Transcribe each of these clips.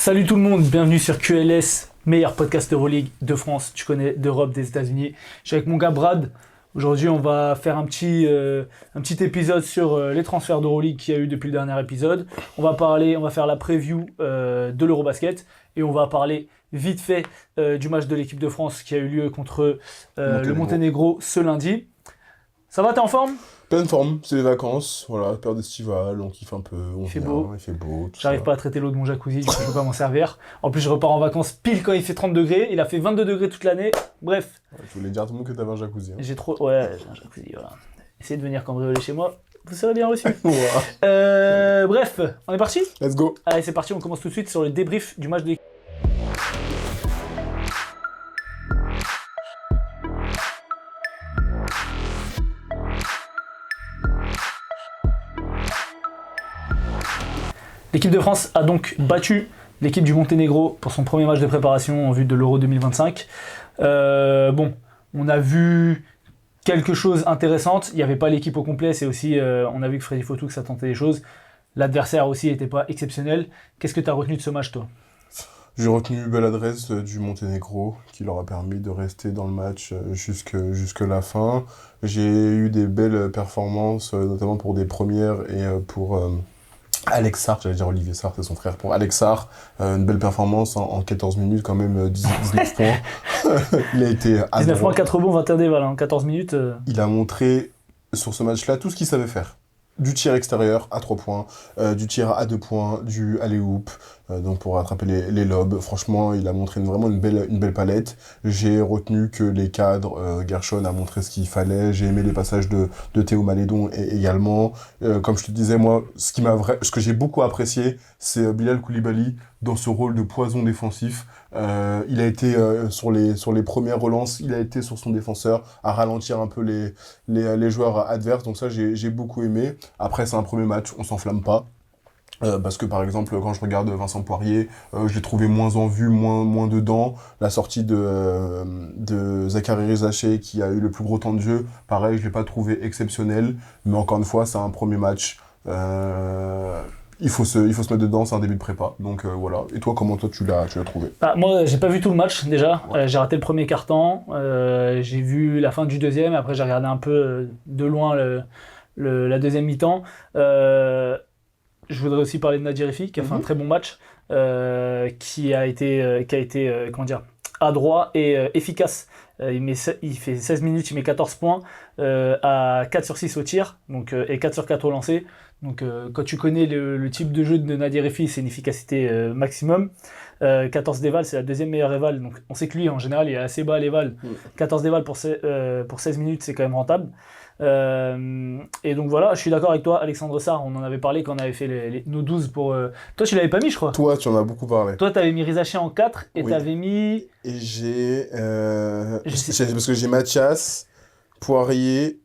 Salut tout le monde, bienvenue sur QLS, meilleur podcast Euroleague de France, tu connais, d'Europe, des États-Unis. Je suis avec mon gars Brad. Aujourd'hui, on va faire un petit épisode sur les transferts d'Euroleague qu'il y a eu depuis le dernier épisode. On va faire la preview de l'Eurobasket et on va parler vite fait du match de l'équipe de France qui a eu lieu contre le Monténégro ce lundi. Ça va, t'es en forme ? Pleine forme, c'est les vacances, voilà, période estivale, on kiffe un peu, il fait beau. J'arrive pas à traiter l'eau de mon jacuzzi, du coup je peux pas m'en servir. En plus je repars en vacances pile quand il fait 30 degrés, il a fait 22 degrés toute l'année, bref. Ouais, je voulais dire à tout le monde que t'avais un jacuzzi. Hein. J'ai un jacuzzi, voilà. Essayez de venir cambrioler chez moi, vous serez bien reçu. Bref, on est parti ? Let's go. Allez c'est parti, on commence tout de suite sur le débrief du match de l'équipe. L'équipe de France a donc battu l'équipe du Monténégro pour son premier match de préparation en vue de l'Euro 2025. On a vu quelque chose d'intéressant. Il n'y avait pas l'équipe au complet, c'est aussi, on a vu que Freddy Fotoux, ça tentait des choses. L'adversaire aussi n'était pas exceptionnel. Qu'est-ce que tu as retenu de ce match, toi ? J'ai retenu une belle adresse du Monténégro qui leur a permis de rester dans le match jusque la fin. J'ai eu des belles performances, notamment pour des premières et pour... Alex Sarr, j'allais dire Olivier Sarr, c'est son frère. Pour Alex Sarr, une belle performance en 14 minutes, quand même 19 points. Il a été 19 points, 4 rebonds, 21 dévals, en 14 minutes. Il a montré sur ce match-là tout ce qu'il savait faire. Du tir extérieur à 3 points, du tir à 2 points, du alley-oop, donc pour rattraper les lobes. Franchement, il a montré vraiment une belle palette. J'ai retenu que les cadres, Gershon a montré ce qu'il fallait. J'ai aimé les passages de Théo Malédon également. Comme je te disais, moi, ce que j'ai beaucoup apprécié, c'est Bilal Koulibaly dans ce rôle de poison défensif. Il a été sur les premières relances, il a été sur son défenseur à ralentir un peu les joueurs adverses. Donc ça, j'ai beaucoup aimé. Après, c'est un premier match, on s'enflamme pas. Parce que par exemple quand je regarde Vincent Poirier, je l'ai trouvé moins en vue, moins dedans. La sortie de Zachary Rizaché qui a eu le plus gros temps de jeu, pareil, je l'ai pas trouvé exceptionnel. Mais encore une fois, c'est un premier match. Il faut se mettre dedans, c'est un début de prépa. Donc voilà. Et toi, comment tu l'as trouvé ? Moi, j'ai pas vu tout le match déjà. Ouais. J'ai raté le premier quart-temps. J'ai vu la fin du deuxième. Après, j'ai regardé un peu de loin la deuxième mi-temps. Je voudrais aussi parler de Nadir Efi, qui a fait un très bon match, qui a été adroit et efficace. Il fait 16 minutes, il met 14 points, à 4 sur 6 au tir, donc, et 4 sur 4 au lancer. Donc quand tu connais le type de jeu de Nadir Efi, c'est une efficacité maximum. 14 dévals, c'est la deuxième meilleure éval, donc on sait que lui en général il est assez bas à l'éval. 14 dévals pour 16 minutes, c'est quand même rentable. Et donc voilà, je suis d'accord avec toi, Alexandre Sarr, on en avait parlé quand on avait fait nos 12 pour... Toi tu l'avais pas mis, je crois. Toi tu en as beaucoup parlé. Toi t'avais mis Rizaché en 4 et t'avais mis... Et j'ai... parce que j'ai Mathias, Poirier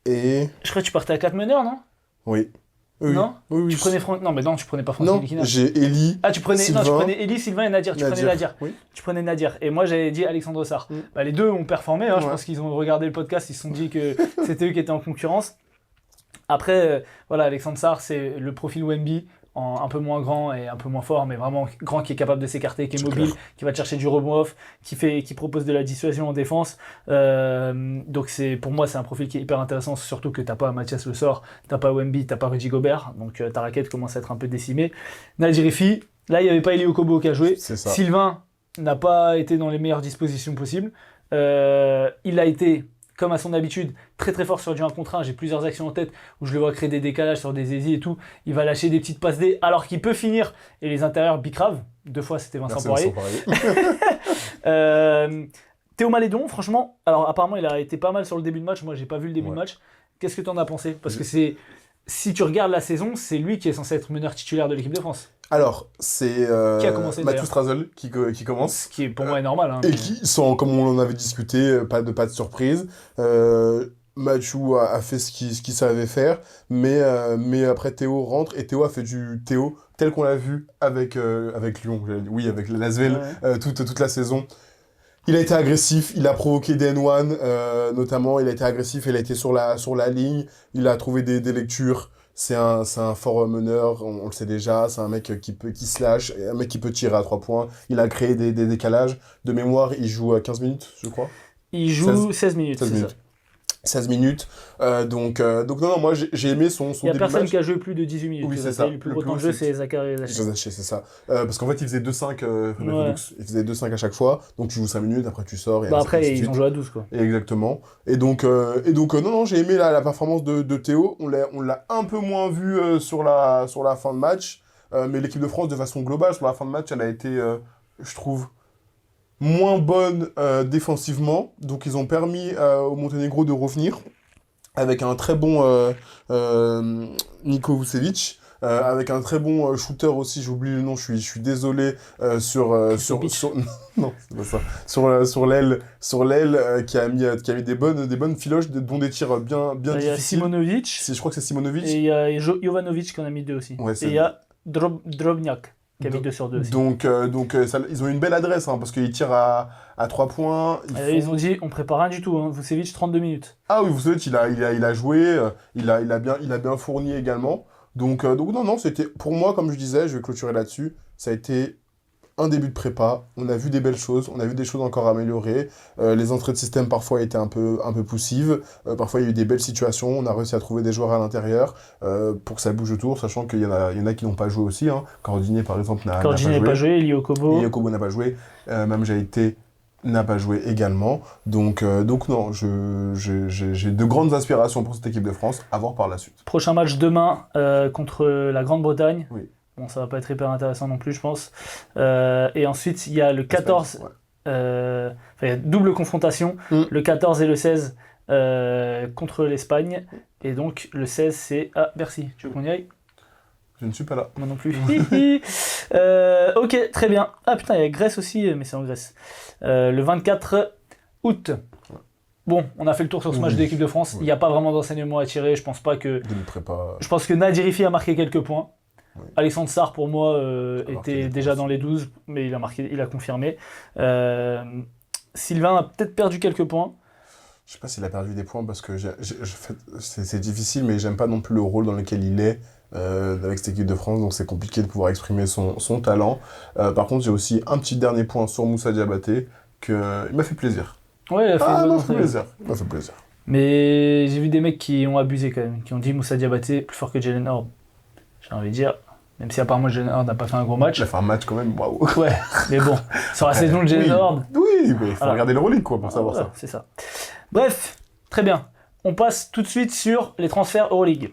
et... Je crois que tu partais à 4 meneurs, non ? Oui. Non ? Oui. Tu prenais Non, mais non, tu prenais pas Franck Non, Ntilikina. j'ai Eli, tu prenais Eli, Sylvain et Nadir. Tu prenais Nadir. Oui. Tu prenais Nadir. Et moi, j'avais dit Alexandre Sarr. Les deux ont performé. Je pense qu'ils ont regardé le podcast, ils se sont dit que c'était eux qui étaient en concurrence. Après, Alexandre Sarr, c'est le profil Wemby, un peu moins grand et un peu moins fort, mais vraiment grand, qui est capable de s'écarter, qui est mobile, qui va te chercher du rebond off, qui propose de la dissuasion en défense. Donc pour moi, c'est un profil qui est hyper intéressant, surtout que t'as pas Mathias Le Sort, t'as pas Wemby, t'as pas Rudy Gobert, donc ta raquette commence à être un peu décimée. Nadir Efi, là il n'y avait pas Eli Okobo qui a joué. Sylvain n'a pas été dans les meilleures dispositions possibles. Il a été, comme à son habitude, très très fort sur du 1 contre 1. J'ai plusieurs actions en tête où je le vois créer des décalages sur des aisies et tout. Il va lâcher des petites passes D alors qu'il peut finir. Et les intérieurs bicrave. 2 fois c'était Vincent Poirier. Théo Malédon, franchement, alors apparemment il a été pas mal sur le début de match. Moi j'ai pas vu le début de match. Qu'est-ce que tu en as pensé ? Parce que si tu regardes la saison, c'est lui qui est censé être meneur titulaire de l'équipe de France. Alors, c'est Mathieu Strazel qui commence. Ce qui pour moi est normal. Et qui, comme on en avait discuté, pas de surprise. Mathieu a fait ce qu'il savait faire, mais après Théo rentre et Théo a fait du Théo tel qu'on l'a vu avec Lyon, avec l'Asvel toute la saison. Il a été agressif, il a provoqué des N1 notamment, il a été agressif, il a été sur la ligne, il a trouvé des lectures. c'est un fort meneur, on le sait déjà, c'est un mec qui se lâche, un mec qui peut tirer à 3 points. Il a créé des décalages. De mémoire, il joue à 15 minutes, je crois. Il joue 16 minutes, 16 c'est minutes. ça. 16 minutes. Donc non, moi j'ai aimé son Il n'y a début de personne match. qui a joué plus de 18 minutes. Oui, c'est ça. Le plus gros temps de jeu, c'est Zachary Zacharie, c'est ça. Parce qu'en fait, il faisait 2-5, Ouais. il faisait 2-5 à chaque fois. Donc tu joues 5 minutes, après tu sors. Et Après, ainsi de ils suite. ont joué à 12, quoi. Exactement. Et donc non, j'ai aimé la performance de Théo. On l'a un peu moins vu sur la fin de match. Mais l'équipe de France, de façon globale, sur la fin de match, elle a été, je trouve, moins bonne défensivement. Donc ils ont permis au Monténégro de revenir avec un très bon Niko Vucevic. Avec un très bon shooter aussi, j'oublie le nom, je suis désolé, sur non, c'est pas ça. Sur l'aile qui a mis des bonnes filoches, dont des tirs bien Il y a difficiles. Simonovic. Je crois que c'est Simonovic. Et il y a Jovanovic qui en a mis 2 aussi. Ouais, et il y a Drobniak qui a mis 2 sur 2 aussi. Donc ils ont une belle adresse, hein, parce qu'ils tirent à 3 points. Ils ont dit, on prépare rien du tout, hein. Vucevic 32 minutes. Ah oui, Vucevic, il a joué, il a bien fourni également. Donc non, c'était, pour moi, comme je disais, je vais clôturer là-dessus, ça a été un début de prépa, on a vu des belles choses, on a vu des choses encore améliorées, les entrées de système parfois étaient un peu poussives, parfois il y a eu des belles situations, on a réussi à trouver des joueurs à l'intérieur pour que ça bouge autour, sachant qu'il y en a qui n'ont pas joué aussi, hein. Cordinier par exemple n'a pas joué, Lyokobo n'a pas joué, même Jaïté n'a pas joué également, donc non, j'ai de grandes aspirations pour cette équipe de France, à voir par la suite. Prochain match demain contre la Grande-Bretagne. Oui. Bon, ça va pas être hyper intéressant non plus, je pense. Et ensuite, il y a le 14, il y a double confrontation, le 14 et le 16 contre l'Espagne. Et donc, le 16, c'est à Bercy. Tu veux qu'on y aille ? Je ne suis pas là. Moi non plus. Ok, très bien. Ah putain, il y a Grèce aussi, mais c'est en Grèce. Le 24 août. Bon, on a fait le tour sur ce match de l'équipe de France. Il n'y a pas vraiment d'enseignement à tirer. Je pense pas que. Je pense que Nadirifi a marqué quelques points. Oui. Alexandre Sarr, pour moi, était déjà dans les 12, mais il a confirmé. Sylvain a peut-être perdu quelques points. Je sais pas s'il a perdu des points parce que c'est difficile, mais j'aime pas non plus le rôle dans lequel il est avec cette équipe de France, donc c'est compliqué de pouvoir exprimer son talent. Par contre, j'ai aussi un petit dernier point sur Moussa Diabaté, il m'a fait plaisir. Ouais, il m'a fait plaisir. Mais j'ai vu des mecs qui ont abusé quand même, qui ont dit Moussa Diabaté plus fort que Jalen Horde. J'ai envie de dire, même si apparemment Jalen Horde n'a pas fait un gros match. Il a fait un match quand même, waouh. Ouais, mais bon, sur la saison de Jalen Horde. Oui, mais il faut regarder l'Euroleague quoi pour savoir ça. C'est ça. Bref, très bien. On passe tout de suite sur les transferts Euroleague.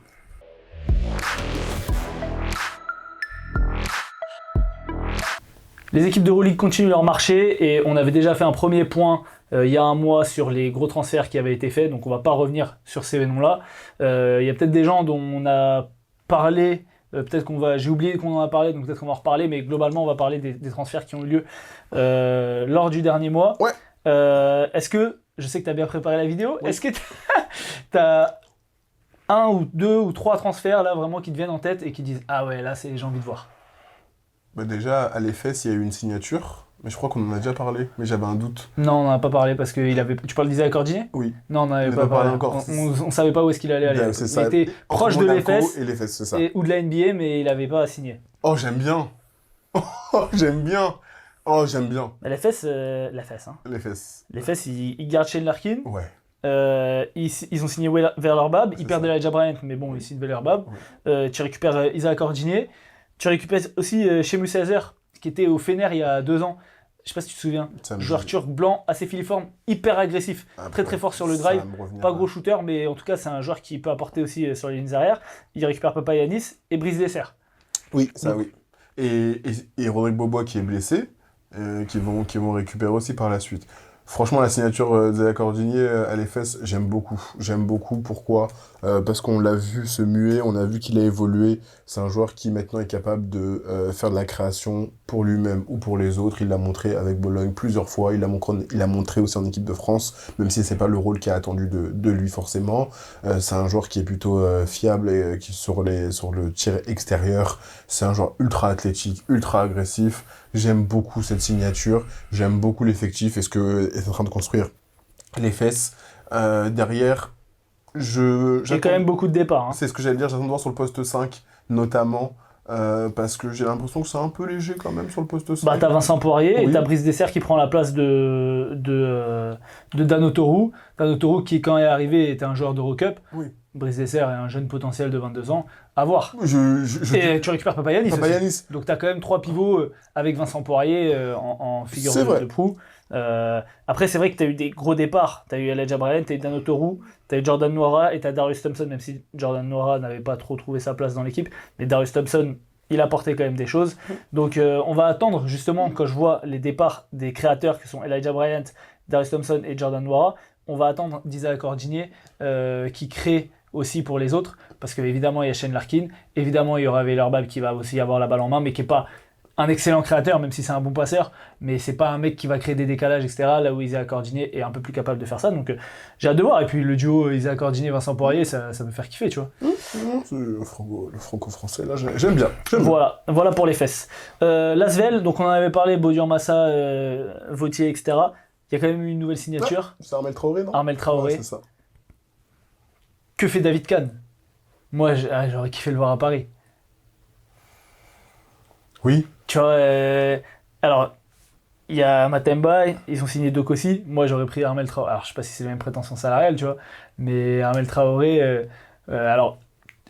Les équipes d'Euroleague continuent leur marché et on avait déjà fait un premier point il y a un mois sur les gros transferts qui avaient été faits, donc on va pas revenir sur ces noms-là. Il y a peut-être des gens dont on a parlé, j'ai oublié qu'on en a parlé, donc peut-être qu'on va en reparler, mais globalement on va parler des transferts qui ont eu lieu lors du dernier mois. Ouais. Est-ce que, je sais que tu as bien préparé la vidéo, est-ce que tu as un ou deux ou trois transferts là vraiment qui te viennent en tête et qui disent « Ah ouais, là j'ai envie de voir ». Bah déjà, à l'EFES, il y a eu une signature, mais je crois qu'on en a déjà parlé, mais j'avais un doute. Non, on n'en a pas parlé parce que tu parles d'Isaac Cordier ? Oui. Non, on n'en avait pas parlé encore. On savait pas où est-ce qu'il allait aller. C'est ça. Il était proche de l'EFES et l'EFES, c'est ça. ou de la NBA, mais il n'avait pas signé. Oh, j'aime bien. Oh, j'aime bien. l'EFES, hein. L'EFES, ils gardent Shane Larkin. Ouais. Ils ont signé Verlerbab, ils perdent Elijah Bryant, mais bon, ils signent Verlerbab. Ouais. Tu récupères Isaac Cordier. Tu récupères aussi Shemus Hazer, qui était au Fener il y a 2 ans. Je sais pas si tu te souviens. Joueur turc blanc, assez filiforme, hyper agressif, très fort sur le drive. Pas gros shooter, mais en tout cas, c'est un joueur qui peut apporter aussi sur les lignes arrière. Il récupère Papagiannis et Brice Dessert. Oui, ça oui. Et Rodrigue Bobois qui est blessé, qui vont récupérer aussi par la suite. Franchement, la signature d'Isaac Cordier à l'EFES, j'aime beaucoup. J'aime beaucoup, pourquoi ? Parce qu'on l'a vu se muer, on a vu qu'il a évolué. C'est un joueur qui maintenant est capable de faire de la création pour lui-même ou pour les autres. Il l'a montré avec Bologne plusieurs fois, il l'a montré aussi en équipe de France, même si c'est pas le rôle qui est attendu de lui forcément. C'est un joueur qui est plutôt fiable et qui sur le tir extérieur. C'est un joueur ultra athlétique, ultra agressif. J'aime beaucoup cette signature, j'aime beaucoup l'effectif et ce que est en train de construire l'EFES. Derrière, J'ai quand même beaucoup de départs. Hein. C'est ce que j'allais dire, j'attends de voir sur le poste 5, notamment, parce que j'ai l'impression que c'est un peu léger quand même sur le poste 5. Bah, t'as Vincent Poirier et t'as Brice Dessert qui prend la place de Dan Autoroux. Dan Autoroux qui, quand il est arrivé, était un joueur d'Eurocup. Oui. Brice Dessert est un jeune potentiel de 22 ans. À voir. Et tu récupères Papayanis aussi. Donc t'as quand même 3 pivots avec Vincent Poirier en figure de proue. Après, c'est vrai que tu as eu des gros départs. Tu as eu El Hadji Abraham, tu as eu Dan Autoroux, tu as eu Jordan Nwora et tu as Darius Thompson, même si Jordan Nwora n'avait pas trop trouvé sa place dans l'équipe. Mais Darius Thompson, il apportait quand même des choses. Donc on va attendre, justement, quand je vois les départs des créateurs qui sont Elijah Bryant, Darius Thompson et Jordan Nwora, on va attendre d'Isaac Ordinier qui crée aussi pour les autres. Parce qu'évidemment, il y a Shane Larkin. Évidemment, il y aura Weilerbab qui va aussi avoir la balle en main, mais qui n'est pas un excellent créateur, même si c'est un bon passeur, mais c'est pas un mec qui va créer des décalages, etc. Là où Isaac Ordinier est un peu plus capable de faire ça, donc j'ai hâte de voir. Et puis le duo Isaac Ordinier, Vincent Poirier, ça me fait kiffer, tu vois. Le franco-français, là, j'aime bien. Voilà pour les fesses. L'Asvel, donc on en avait parlé, Bodian Massa, Vautier, etc. Il y a quand même eu une nouvelle signature. Ouais, c'est Armel Traoré, non? Armel Traoré. Ouais, c'est ça. Que fait David Kahn? Moi, j'aurais kiffé le voir à Paris. Oui. Tu vois, alors, il y a Matemba, ils ont signé Dokossi. Moi, j'aurais pris Armel Traoré. Alors, je sais pas si c'est les mêmes prétentions salariales, tu vois, mais Armel Traoré, alors,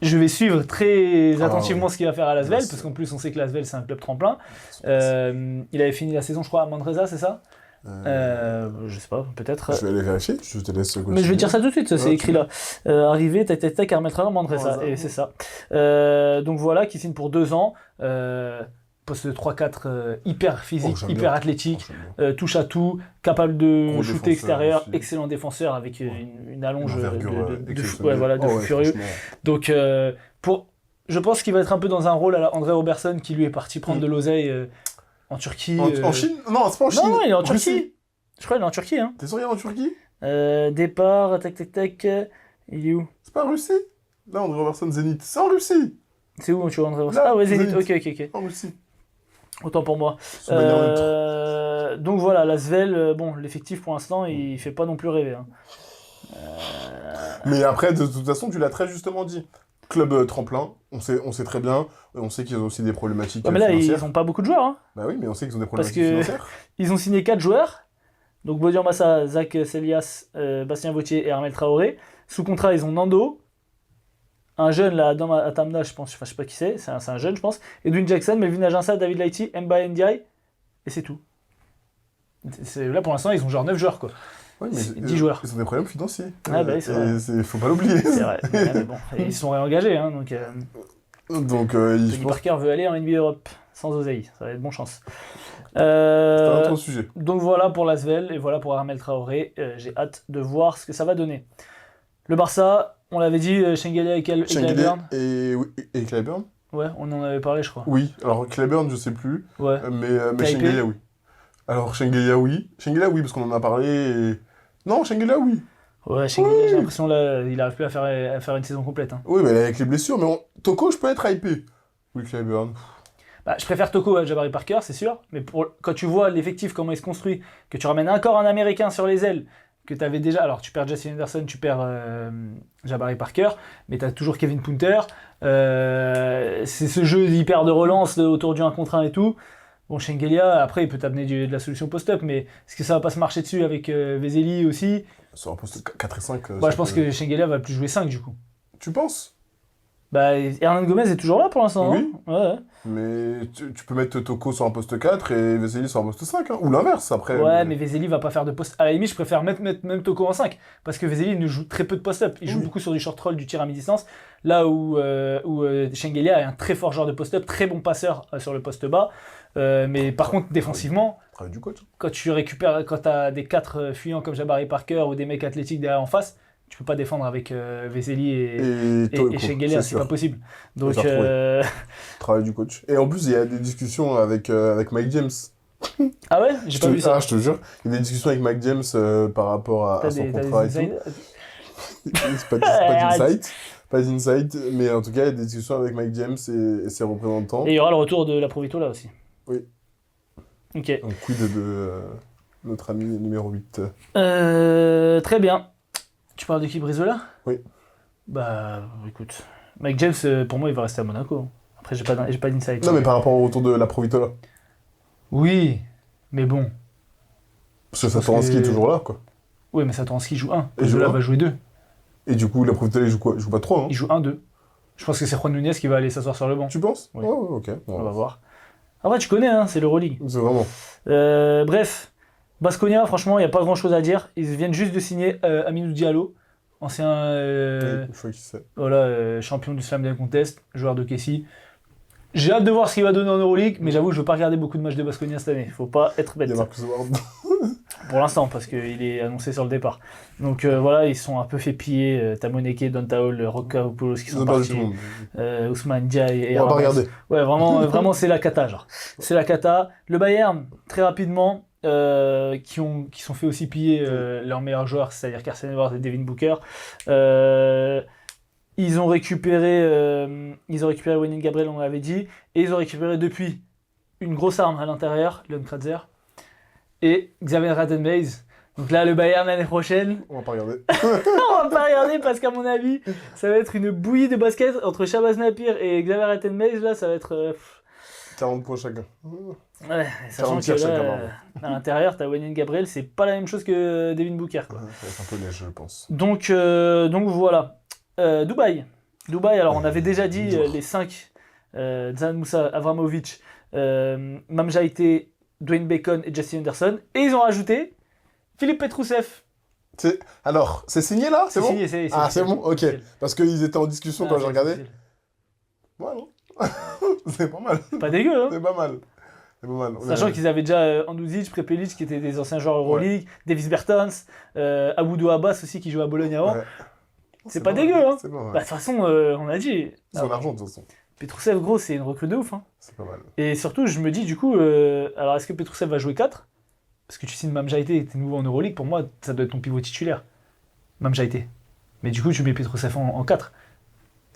je vais suivre très attentivement ce qu'il va faire à l'Asvel, parce qu'en plus, on sait que l'Asvel, c'est un club tremplin. Il avait fini la saison, je crois, à Manresa, c'est ça? Je sais pas, peut-être. Je vais aller vérifier, je te laisse continuer. Mais je vais dire ça tout de suite, ça c'est écrit là. Arrivé, tac, Armel Traoré, Manresa, et c'est ça. Donc voilà, qui signe pour 2 ans. Poste de 3-4 hyper physique, hyper athlétique, touche à tout, capable de shooter extérieur, aussi. Excellent défenseur avec une allonge de fou furieux. Donc je pense qu'il va être un peu dans un rôle à la André Robertson qui lui est parti prendre de l'oseille en Turquie. En Chine? Non, c'est pas en Chine. Non, il est en Turquie. Je crois qu'il est en Turquie. Hein. T'es sûr qu'il est en Turquie? Départ, tac. Il est où? C'est pas en Russie? Là, André Robertson, Zénith. C'est en Russie. C'est où tu vois André Robertson? Ah ouais, Zénith. Ok. En Russie. Autant pour moi. Donc voilà, l'Asvel, bon, l'effectif pour l'instant, il fait pas non plus rêver. Hein. Mais après, de toute façon, tu l'as très justement dit. Club tremplin, on sait très bien, on sait qu'ils ont aussi des problématiques mais là, financières. ils ont pas beaucoup de joueurs. Hein. Bah oui, mais on sait qu'ils ont des problématiques financières. Ils ont signé 4 joueurs, donc Bodian Massa, Zach Celias, Bastien Vautier et Armel Traoré. Sous contrat, ils ont Nando, un jeune là, Adam Atamna, je sais pas qui c'est un jeune, je pense. Edwin Jackson, Melvin Aginsa, David Laïti, Mba Ndiaye, et c'est tout. Là, pour l'instant, ils ont genre 9 joueurs, quoi. Oui, mais 10 joueurs. Ils ont des problèmes financiers. Ah bah, c'est vrai. Faut pas l'oublier. C'est vrai, mais bon, ils se sont réengagés, hein, donc Tony Parker veut aller en NBA Europe, sans oseille, ça va être bon chance. C'est un autre sujet. Donc voilà pour l'Asvel, et voilà pour Armel Traoré, j'ai hâte de voir ce que ça va donner. Le Barça, on l'avait dit, Schengelia et Clyburn. Et Clyburn? Ouais, on en avait parlé, je crois. Oui, alors Clyburn, je sais plus, ouais. mais Schengelia, oui. Alors Schengelia, oui, parce qu'on en a parlé, et... Non, Schengelia, oui. Ouais, Schengelia, j'ai l'impression là, il n'arrive plus à faire une saison complète. Hein. Oui, mais avec les blessures, mais Toko, je peux être hypé. Oui, Clyburn. Bah, je préfère Toko à Jabari Parker, c'est sûr, mais quand tu vois l'effectif, comment il se construit, que tu ramènes encore un Américain sur les ailes, que tu avais déjà... Alors, tu perds Jesse Anderson, tu perds Jabari Parker, mais tu as toujours Kevin Punter. C'est ce jeu hyper de relance autour du 1 contre 1 et tout. Bon, Schengelia, après, il peut t'amener de la solution post-up, mais est-ce que ça va pas se marcher dessus avec Vesely aussi? Sur un poste 4 et 5... je pense que Schengelia va plus jouer 5, du coup. Tu penses? Bah, Hernan Gomez est toujours là pour l'instant, oui. Ouais. Mais tu peux mettre Toko sur un poste 4 et Vesely sur un poste 5, hein, ou l'inverse après. Ouais, mais Vesely va pas faire de poste. À la limite, je préfère mettre même Toko en 5, parce que Vesely ne joue très peu de post-up. Il joue beaucoup sur du short roll, du tir à mi-distance, là où Schengelia est un très fort joueur de post-up, très bon passeur sur le poste bas. Mais par contre, défensivement, du coach. Quand t'as des 4 fuyants comme Jabari Parker ou des mecs athlétiques derrière en face, tu peux pas défendre avec Vesely et Schengelia, c'est pas possible. Donc travail du coach. Et en plus, il y a des discussions avec Mike James. Ah ouais, j'ai pas vu ça. Ah, je te jure, il y a des discussions avec Mike James par rapport à son contrat et tout. C'est pas d'insight, mais en tout cas, il y a des discussions avec Mike James et ses représentants. Et il y aura le retour de la Provitola aussi. Oui. Ok. Donc, quid de notre ami numéro 8. Très bien. Tu parles de qui, Brizola ? Oui. Bah, écoute. Mike James, pour moi, il va rester à Monaco. Après, j'ai pas d'insight. Non, mais par rapport au retour de la Provitola. Oui, mais bon. Parce que Satoranski est toujours là, quoi. Oui, mais Satoranski joue 1. Et Zola va jouer 2. Et du coup, la Provitola, il joue quoi? Il joue pas 3, hein? Il joue 1-2. Je pense que c'est Juan Nunez qui va aller s'asseoir sur le banc. Tu penses? Oui. Oh, ok. On va voir. Après, tu connais, hein, c'est l'Euroleague. C'est vraiment. Bref, Baskonia, franchement, il n'y a pas grand-chose à dire. Ils viennent juste de signer Aminou Diallo, ancien Oui, je vois qui c'est. voilà, champion du Slam Dunk Contest, joueur de Kessie. J'ai hâte de voir ce qu'il va donner en Euroleague, mais j'avoue que je ne veux pas regarder beaucoup de matchs de Baskonia cette année. Faut pas être bête. Il y a Marcus Ward. Pour l'instant, parce qu'il est annoncé sur le départ. Donc voilà, ils sont un peu fait piller. T'as Moneke, Dontaol, Rocavopoulos qui sont partis. Ousmane Diaye et On va pas regarder. Ouais, vraiment c'est la cata, genre. C'est la cata. Le Bayern, très rapidement, qui sont fait aussi piller leurs meilleurs joueurs, c'est-à-dire Carson Edwards et Devin Booker. Ils ont récupéré Wenyen Gabriel, on l'avait dit, et ils ont récupéré depuis une grosse arme à l'intérieur, Leon Kratzer, et Xavier Rattenbeis. Donc là, le Bayern l'année prochaine... On va pas regarder. On va pas regarder parce qu'à mon avis, ça va être une bouillie de basket entre Shabazz Napier et Xavier Rattenbeis. Là, ça va être... 40 points chacun. Ouais, sachant que là, à l'intérieur, t'as Wenyen Gabriel, c'est pas la même chose que Devin Booker, quoi. Ouais, ça va être un peu léger, je pense. Donc voilà. Dubaï, alors on avait déjà dit les 5, Zan Moussa, Avramovic, Mamjaïté, Dwayne Bacon et Jesse Anderson. Et ils ont rajouté Philippe Petrousev. Alors, c'est signé là? C'est bon? Signé, c'est c'est bon? Ok. Parce qu'ils étaient en discussion quand j'ai regardé. Ouais, non. C'est pas mal. C'est pas dégueu, hein? C'est pas mal. Sachant qu'ils avaient déjà Andouzic, Prepelic qui étaient des anciens joueurs Euroleague, Davis Bertans, Aboudou Abbas aussi qui jouait à Bologne avant. Ouais. C'est pas dégueu, hein? C'est pas mal. Bah, de toute façon, on a dit. Ils ont l'argent de toute façon. Petrousev, gros, c'est une recrue de ouf. Hein. C'est pas mal. Et surtout, je me dis, du coup, alors est-ce que Petrousev va jouer 4? Parce que tu signes Mamjaïté, t'es nouveau en Euroleague, pour moi, ça doit être ton pivot titulaire. Mamjaïté. Mais du coup, tu mets Petrousev en 4.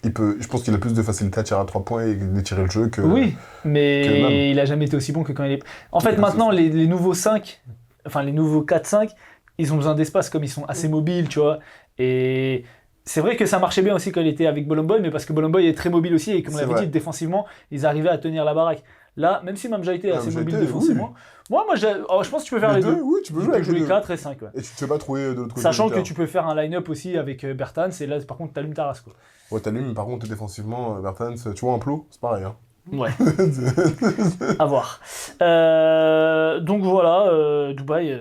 Je pense qu'il a plus de facilité à tirer à 3 points et d'étirer le jeu que. Oui, mais il a jamais été aussi bon que quand il est. En fait, maintenant, les nouveaux 5, enfin les nouveaux 4-5, ils ont besoin d'espace comme ils sont assez mobiles, tu vois. Et c'est vrai que ça marchait bien aussi quand il était avec Bolomboy, mais parce que Bolomboy est très mobile aussi et comme on l'avait dit, défensivement, ils arrivaient à tenir la baraque. Là, même si Mamjaïté est assez mobile défensivement, moi je pense que tu peux faire les deux. Oui, tu peux jouer 4 et 5. Ouais. Et tu ne peux pas trouver de l'autre côté. Sachant que tu peux faire un line-up aussi avec Bertans, et là, par contre, t'allumes ta race, quoi. Ouais, t'allumes, mais par contre, défensivement, Bertans, tu vois un plot, c'est pareil. Hein. Ouais. À voir. Donc voilà, Dubaï,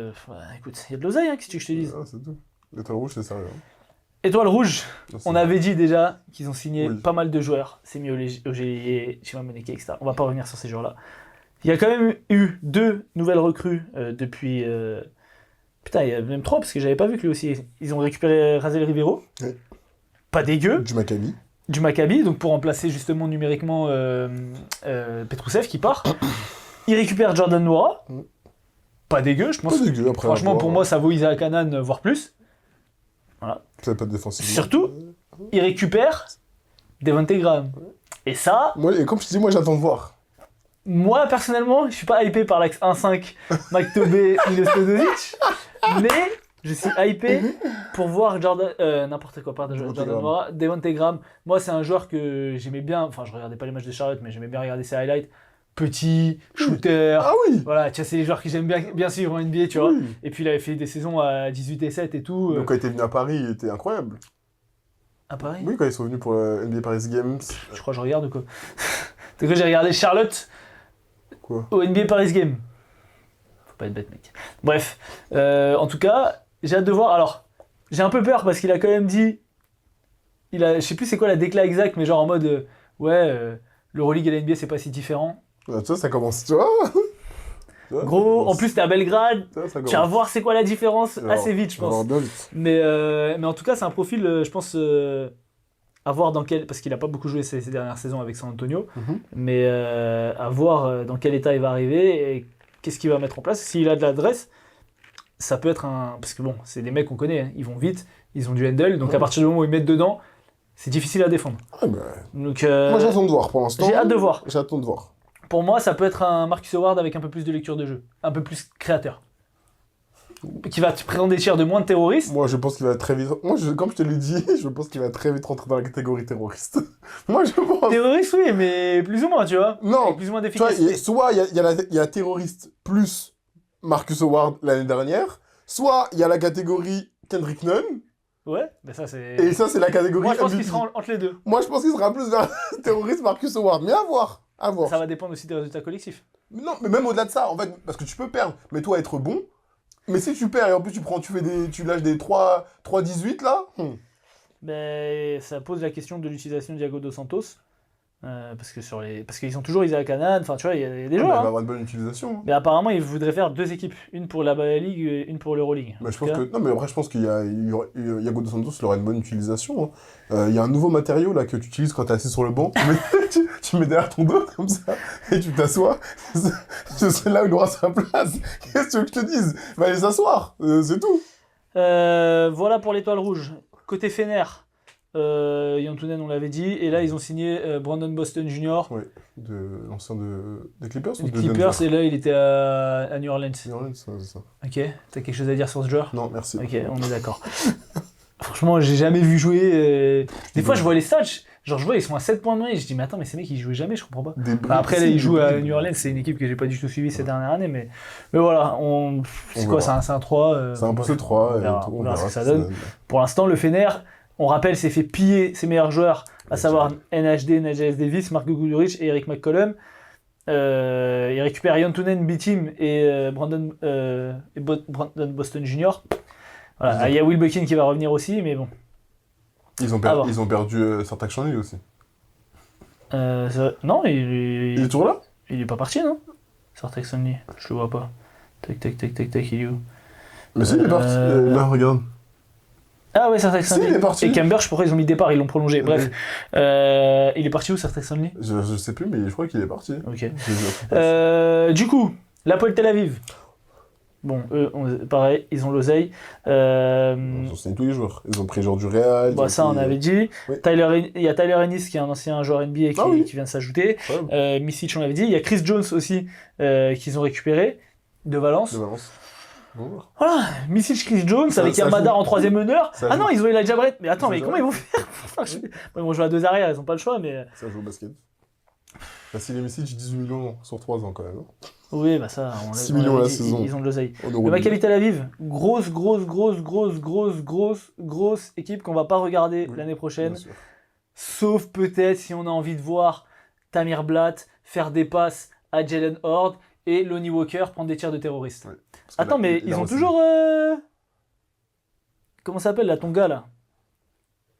écoute, il y a de l'oseille, hein, qu'est-ce que je te dise. C'est tout. L'étoile rouge, c'est sérieux. Hein. Étoile rouge, on avait dit déjà qu'ils ont signé pas mal de joueurs. Semi Ogier, Chima Moneke, etc. On va pas revenir sur ces joueurs-là. Il y a quand même eu 2 nouvelles recrues depuis... Putain, il y a même 3 parce que j'avais pas vu que lui aussi. Ils ont récupéré Razel Rivero. Ouais. Pas dégueu. Du Maccabi, donc pour remplacer justement numériquement Petrousev qui part. Ils récupèrent Jordan Noura. Pas dégueu, je pense. Pas dégueu, après. Franchement, pour moi, ça vaut Isaac Hanan, voire plus. Voilà. Ça pas de défensivement. Surtout, ils récupèrent Devonte Graham. Et ça... Et comme je te dis, moi j'attends de voir. Moi, personnellement, je suis pas hypé par l'axe 1-5 Mike Tobey Milos Teodosic, mais je suis hypé pour voir Jordan Noira, Devonte Graham. Moi, c'est un joueur que j'aimais bien, enfin je regardais pas les matchs de Charlotte, mais j'aimais bien regarder ses highlights. Petit, shooter, voilà, tu vois, c'est les joueurs que j'aime bien suivre en NBA, tu vois. Et puis il avait fait des saisons à 18 et 7 et tout. Donc quand il était venu à Paris, il était incroyable. À Paris? Oui, quand ils sont venus pour le NBA Paris Games. Je crois que je regarde ou quoi. C'est que j'ai regardé Charlotte au NBA Paris Games. Faut pas être bête, mec. Bref, en tout cas, j'ai hâte de voir. Alors, j'ai un peu peur parce qu'il a quand même dit... je sais plus c'est quoi la décla exacte, mais genre en mode... l'Euroleague et la NBA, c'est pas si différent. Tu vois, ça commence, tu vois. Gros, en plus t'es à Belgrade, tu vas voir c'est quoi la différence assez vite, je pense. Mais en tout cas, c'est un profil, je pense, à voir dans quel... Parce qu'il a pas beaucoup joué ces dernières saisons avec San Antonio, mais à voir dans quel état il va arriver et qu'est-ce qu'il va mettre en place. S'il a de l'adresse, ça peut être un... Parce que bon, c'est des mecs qu'on connaît, hein. Ils vont vite, ils ont du handle, donc à partir du moment où ils mettent dedans, c'est difficile à défendre. Donc, moi j'attends de voir pour l'instant. J'ai hâte de voir. J'attends de voir. Pour moi, ça peut être un Marcus Howard avec un peu plus de lecture de jeu, un peu plus créateur. qui va te prendre des tirs de moins de terroristes. Moi, je pense qu'il va très vite... comme je te l'ai dit, je pense qu'il va très vite rentrer dans la catégorie terroriste. Moi, je pense... Terroriste, oui, mais plus ou moins, tu vois. Non. Avec plus ou moins Tu vois, d'efficacité. soit il y a terroriste plus Marcus Howard l'année dernière, soit il y a la catégorie Kendrick Nunn, Ouais, mais ça c'est... et ça, c'est la catégorie Moi je pense MVP. qu'il sera entre les deux. Moi, je pense qu'il sera plus vers terroriste Marcus Howard. Mais à voir. À voir. Ça va dépendre aussi des résultats collectifs. Non, mais même au-delà de ça, en fait, parce que tu peux perdre, mais toi être bon. Mais si tu perds et en plus tu lâches des 3-18 là. Mais ça pose la question de l'utilisation de Thiago Dos Santos. Parce qu'ils ont toujours Isaac Hanan, enfin tu vois, il y a des Mais il joueurs. va Hein. avoir une bonne utilisation. Hein. Mais apparemment, ils voudraient faire 2 équipes. Une pour la Ligue et une pour l'Euroleague. Mais mais après, je pense qu'il y a Thiago Dos Santos, il aura une bonne utilisation. Hein. Il y a un nouveau matériau là que tu utilises quand tu es assis sur le banc. Tu mets derrière ton dos comme ça et tu t'assois. C'est là où il aura sa place. Qu'est-ce que tu veux que je te dise? Va aller s'asseoir, c'est tout. Voilà pour l'étoile rouge. Côté Fener, Yantunen, on l'avait dit. Et là, ils ont signé Brandon Boston Jr. Oui, l'ancien des Clippers ou Les de Clippers, Denver? et là, il était à New Orleans. New Orleans, c'est ça. Ok, t'as quelque chose à dire sur ce joueur? Non, merci. Ok, on est d'accord. Franchement, j'ai jamais vu jouer. Des fois, je vois les stats, genre je vois, ils sont à 7 points de moyenne. Je dis, mais attends, mais ces mecs, ils jouaient jamais, je comprends pas. Après, là, ils jouent à New Orleans, c'est une équipe que j'ai pas du tout suivie ces dernières années, mais voilà, c'est quoi, c'est un 3. C'est un poste 3, on verra ce que ça donne. Pour l'instant, le Fener, on rappelle, s'est fait piller ses meilleurs joueurs, à savoir NHD, Najee Davis, Marco Guduric et Eric McCollum. Il récupère Yantunen, B-Team et Brandon Boston Jr. Voilà, il y a Will Buckin qui va revenir aussi, mais bon. Ils ont perdu Sartak Chanley aussi. Non, Il est toujours là? Il est pas parti, non? Sartak Chanley, je le vois pas. Tac, il est où? Mais si, il est parti. Là, regarde. Ah ouais, Sartak Chanley. Si, il est parti. Et Cambridge, pourquoi ils ont mis le départ? Ils l'ont prolongé. Bref. Il est parti où, Sartak Chanley? Je sais plus, mais je crois qu'il est parti. Ok. Du coup, l'Hapoel Tel Aviv. Bon, eux, pareil, ils ont l'oseille. Ils ont signé tous les joueurs. Ils ont pris le joueur du Real. Ça, on avait dit. Oui. Il y a Tyler Ennis, qui est un ancien joueur NBA qui vient de s'ajouter. Misic, on l'avait dit. Il y a Chris Jones aussi, qu'ils ont récupéré, de Valence. Bon. Voilà, Misic, Chris Jones, avec Yamadar en troisième meneur. Ah non, ils ont Elijah Brett. Mais attends, mais comment ils vont faire? Ils vont jouer à 2 arrières, ils n'ont pas le choix, mais... Ça joue au basket. Vassili Misic, 18 millions sur 3 ans quand même. Oui, bah ça, 6 millions la saison. Ils ont de l'oseille. Le Maccabi Tel Aviv, grosse équipe qu'on va pas regarder l'année prochaine. Sauf peut-être si on a envie de voir Tamir Blatt faire des passes à Jalen Horde et Lonnie Walker prendre des tirs de terroristes. Ouais, attends, mais ils ont toujours... Comment ça s'appelle là, ton gars là?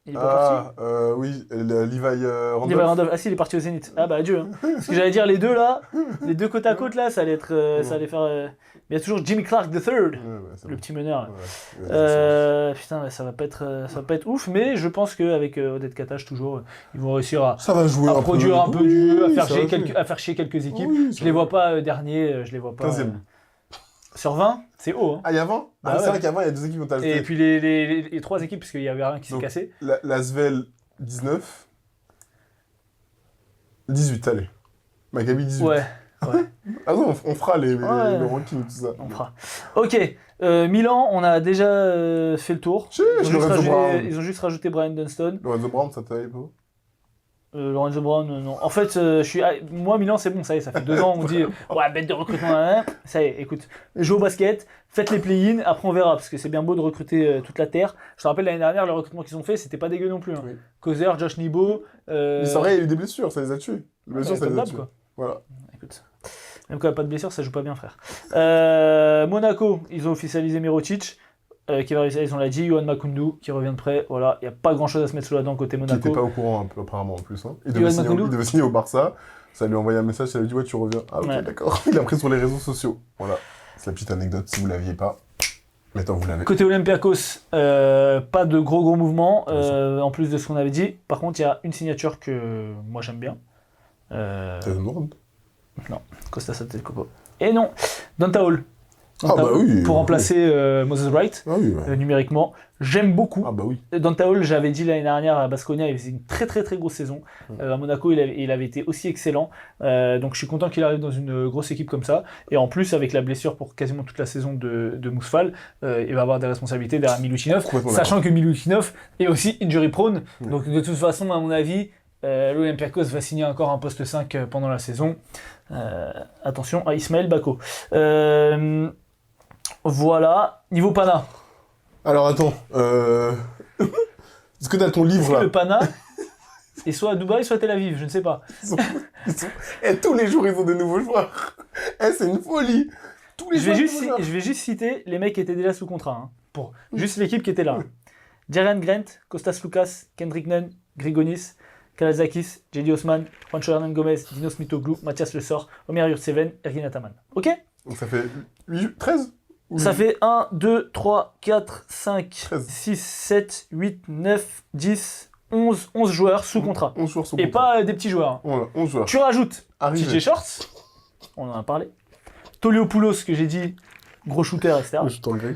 Il est pas parti? Oui, Levi Randolph. Randolph. Ah si, il est parti au Zénith. Ah bah adieu. Hein. Parce que j'allais dire les deux là, les deux côte à côte là, ça allait être, ça allait faire. Mais il y a toujours Jimmy Clark III, le petit meneur. Putain, ça va pas être ouf, mais je pense qu'avec Odette Katash toujours, ils vont réussir à produire un peu du jeu, à faire chier quelques équipes. Oui, je les vois pas derniers, je les vois pas. 15e. Sur 20, c'est haut. Hein. Ah, il y a 20 c'est vrai qu'avant, il y a 2 équipes qui ont ajouté. Et puis les 3 équipes, parce qu'il y avait rien qui s'est cassé. L'Asvel, 19. 18, allez. Maccabi, 18. Ouais. Ah non, on fera les rankings, tout ça. On fera. Ok. Milan, on a déjà fait le tour. Ils ont juste rajouté Brian Dunston. Lorenzo Brown, ça t'avait pas? Lorenzo Brown, non. En fait, moi, Milan, c'est bon, ça y est, ça fait 2 ans, on dit, ouais, bête de recrutement, ça y est, écoute, joue au basket, faites les play-in, après on verra, parce que c'est bien beau de recruter toute la terre. Je te rappelle, l'année dernière, le recrutement qu'ils ont fait, c'était pas dégueu non plus. Hein. Oui. Causer, Josh Nibo. Mais c'est vrai, il y a eu des blessures, ça les a tués. Les blessures, ça les a tués. Quoi. Voilà. Écoute, même quand il n'y a pas de blessure, ça joue pas bien, frère. Monaco, ils ont officialisé Mirotic. Qui va réussir, ils ont l'a dit, Yohan Makoundou qui revient de près, voilà, il n'y a pas grand chose à se mettre sous la dent côté Monaco. Qui n'était pas au courant un peu apparemment en plus. Hein. Il devait signer au Barça, ça lui a envoyé un message, ça lui a dit ouais tu reviens. Ah ok d'accord, il a pris sur les réseaux sociaux. Voilà, c'est la petite anecdote si vous ne l'aviez pas. Maintenant vous l'avez. Côté Olympiakos, pas de gros mouvements, en plus de ce qu'on avait dit. Par contre il y a une signature que moi j'aime bien. T'as une demande? Non, Costas Antetokounmpo. Et non, Donta Hall. pour remplacer Moses Wright, numériquement. J'aime beaucoup. Dante Hall, j'avais dit l'année dernière à Baskonia, il faisait une très très très grosse saison. À Monaco, il avait été aussi excellent. Donc je suis content qu'il arrive dans une grosse équipe comme ça. Et en plus, avec la blessure pour quasiment toute la saison de Mousfal, il va avoir des responsabilités derrière Milutinov, sachant que Milutinov est aussi injury prone. Donc de toute façon, à mon avis, l'Olympiakos va signer encore un poste 5 pendant la saison. Attention à Ismaël Bako. Voilà, niveau Pana. Alors attends, est-ce que t'as ton livre là? Le Pana est soit à Dubaï, soit à Tel Aviv, je ne sais pas. Et tous les jours ils ont des nouveaux joueurs. C'est une folie. Tous les je vais juste citer les mecs qui étaient déjà sous contrat, hein, pour juste l'équipe qui était là. Jerian Grant, Kostas Loukas, Kendrick Nunn, Grigonis, Kalazakis, Jedi Osman, Juancho Hernan Gomez, Dinos Mitoglou, Mathias Le Sort, Omer Yurtseven, Ergin Ataman. Ok? Donc ça fait 13? Ça fait 1, 2, 3, 4, 5, 13. 6, 7, 8, 9, 10, 11 joueurs sous contrat. 11 joueurs sous contrat. Et pas des petits joueurs. Voilà, 11 joueurs. Tu rajoutes TJ Shorts, on en a parlé. Toliopoulos, que j'ai dit, gros shooter, etc.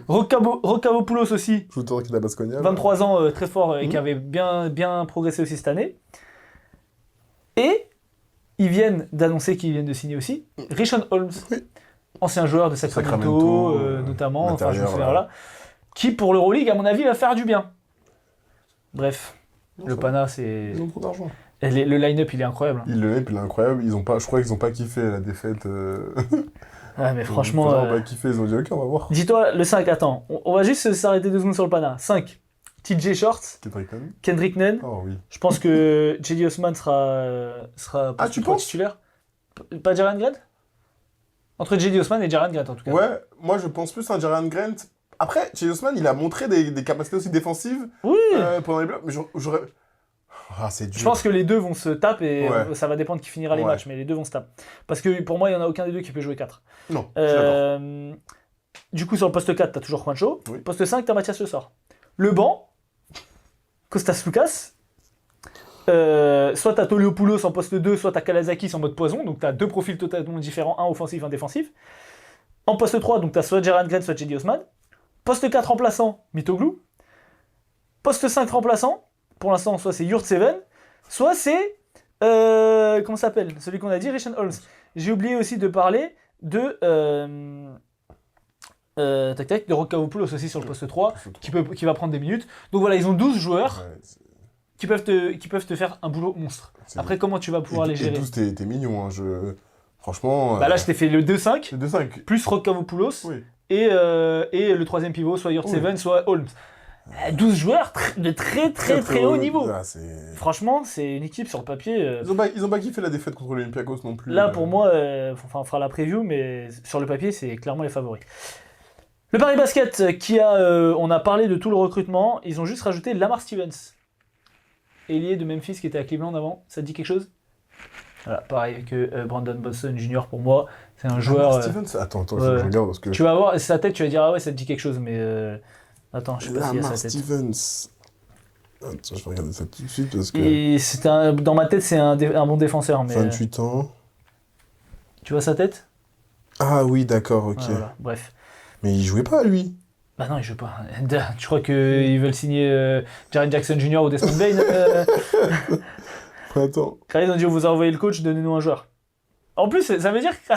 Rokavopoulos aussi. Shooter qui est à Baskonia. 23 ans, très fort et qui avait bien progressé aussi cette année. Et ils viennent d'annoncer qu'ils viennent de signer aussi Richaun Holmes. Ancien joueur de Sacramento notamment, enfin je me souviens là, qui pour l'Euroleague, à mon avis, va faire du bien. Bref, le Pana, c'est... Ils ont trop d'argent. Et le line-up, il est incroyable. Le line-up, il est incroyable. Je crois qu'ils n'ont pas kiffé la défaite. Mais franchement... Ils n'ont pas kiffé, ils ont dit ok, on va voir. Dis-toi, le 5, attends, on va juste s'arrêter 2 secondes sur le Pana. 5, TJ Shorts, Kendrick Nunn. Oh oui. Je pense que Jedi Osman sera tu penses titulaire. Pas Jerian Grant? Entre Jedi Osman et Jerian Grant, en tout cas. Ouais, moi je pense plus à Jerian Grant. Après, Jedi Osman, il a montré des capacités aussi défensives pendant les blocs, mais j'aurais... c'est dur. Je pense que les deux vont se taper, et ça va dépendre qui finira les matchs, mais les deux vont se taper. Parce que pour moi, il n'y en a aucun des deux qui peut jouer 4. Non, je suis d'accord. Du coup, sur le poste 4, t'as toujours Juancho. Poste 5, t'as Mathias Le Sort. Le banc, Kostas Loukas. Soit t'as Toliopoulos en poste 2, soit t'as Kalazakis en mode poison, donc t'as 2 profils totalement différents, un offensif, un défensif. En poste 3, donc t'as soit Jerian Grant, soit Jedi Osman. Poste 4 remplaçant, Mitoglou. Poste 5 remplaçant, pour l'instant, soit c'est Yurtseven, soit c'est... comment ça s'appelle? Celui qu'on a dit, Richaun Holmes. J'ai oublié aussi de parler de... de Rokavopoulos aussi sur le poste 3, qui va prendre des minutes. Donc voilà, ils ont 12 joueurs qui peuvent te faire un boulot monstre. Après, comment tu vas pouvoir les gérer? 12, t'es mignon, hein, franchement... Là, je t'ai fait le 2-5, le 2-5. plus Rokavopoulos, et le troisième pivot, soit Yurtseven, soit Holmes. 12 joueurs de très haut niveau. Franchement, c'est une équipe sur le papier... Ils ont pas kiffé la défaite contre l'Olympiakos non plus. Là, pour moi, on fera la preview, mais sur le papier, c'est clairement les favoris. Le Paris Basket, on a parlé de tout le recrutement, ils ont juste rajouté Lamar Stevens, ailier de Memphis qui était à Cleveland avant. Ça te dit quelque chose? Voilà, pareil que Brandon Boston Jr. pour moi, c'est un joueur... Stevens, attends, je regarde parce que... Tu vas voir sa tête, tu vas dire ah ouais, ça te dit quelque chose, mais attends, je sais pas s'il y a sa tête. Stevens. Attends, je vais regarder ça tout de suite parce que... Et dans ma tête, c'est un bon défenseur, mais... 28 ans. Tu vois sa tête? Ah oui, d'accord, ok. Voilà, bref. Mais il jouait pas, lui. Bah non, il joue pas. Tu crois qu'ils veulent signer Jaren Jackson Jr. ou Desmond Bain? Attends. Quand ils ont dit on vous a envoyé le coach, donnez-nous un joueur. En plus, ça veut dire que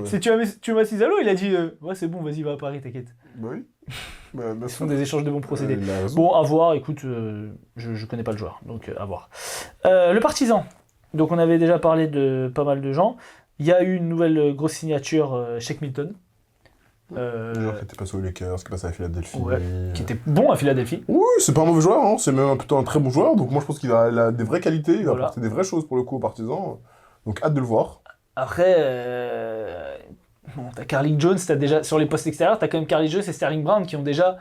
si tu m'as Cisalo, il a dit ouais, c'est bon, vas-y, va à Paris, t'inquiète. Bah oui. Ils font des échanges de bons procédés. Bon, à voir, écoute, je connais pas le joueur, donc à voir. Le Partizan. Donc on avait déjà parlé de pas mal de gens. Il y a eu une nouvelle grosse signature, Shake Milton. Joueur qui était passé aux Lakers, qui est passé à Philadelphie. Qui était bon à Philadelphie. Oui, c'est pas un mauvais joueur, hein. C'est même plutôt un très bon joueur. Donc moi je pense qu'il a des vraies qualités, il va apporter des vraies choses pour le coup aux Partisans. Donc hâte de le voir. Après, t'as Carlik Jones, t'as déjà sur les postes extérieurs, t'as quand même Carlik Jones et Sterling Brown qui ont déjà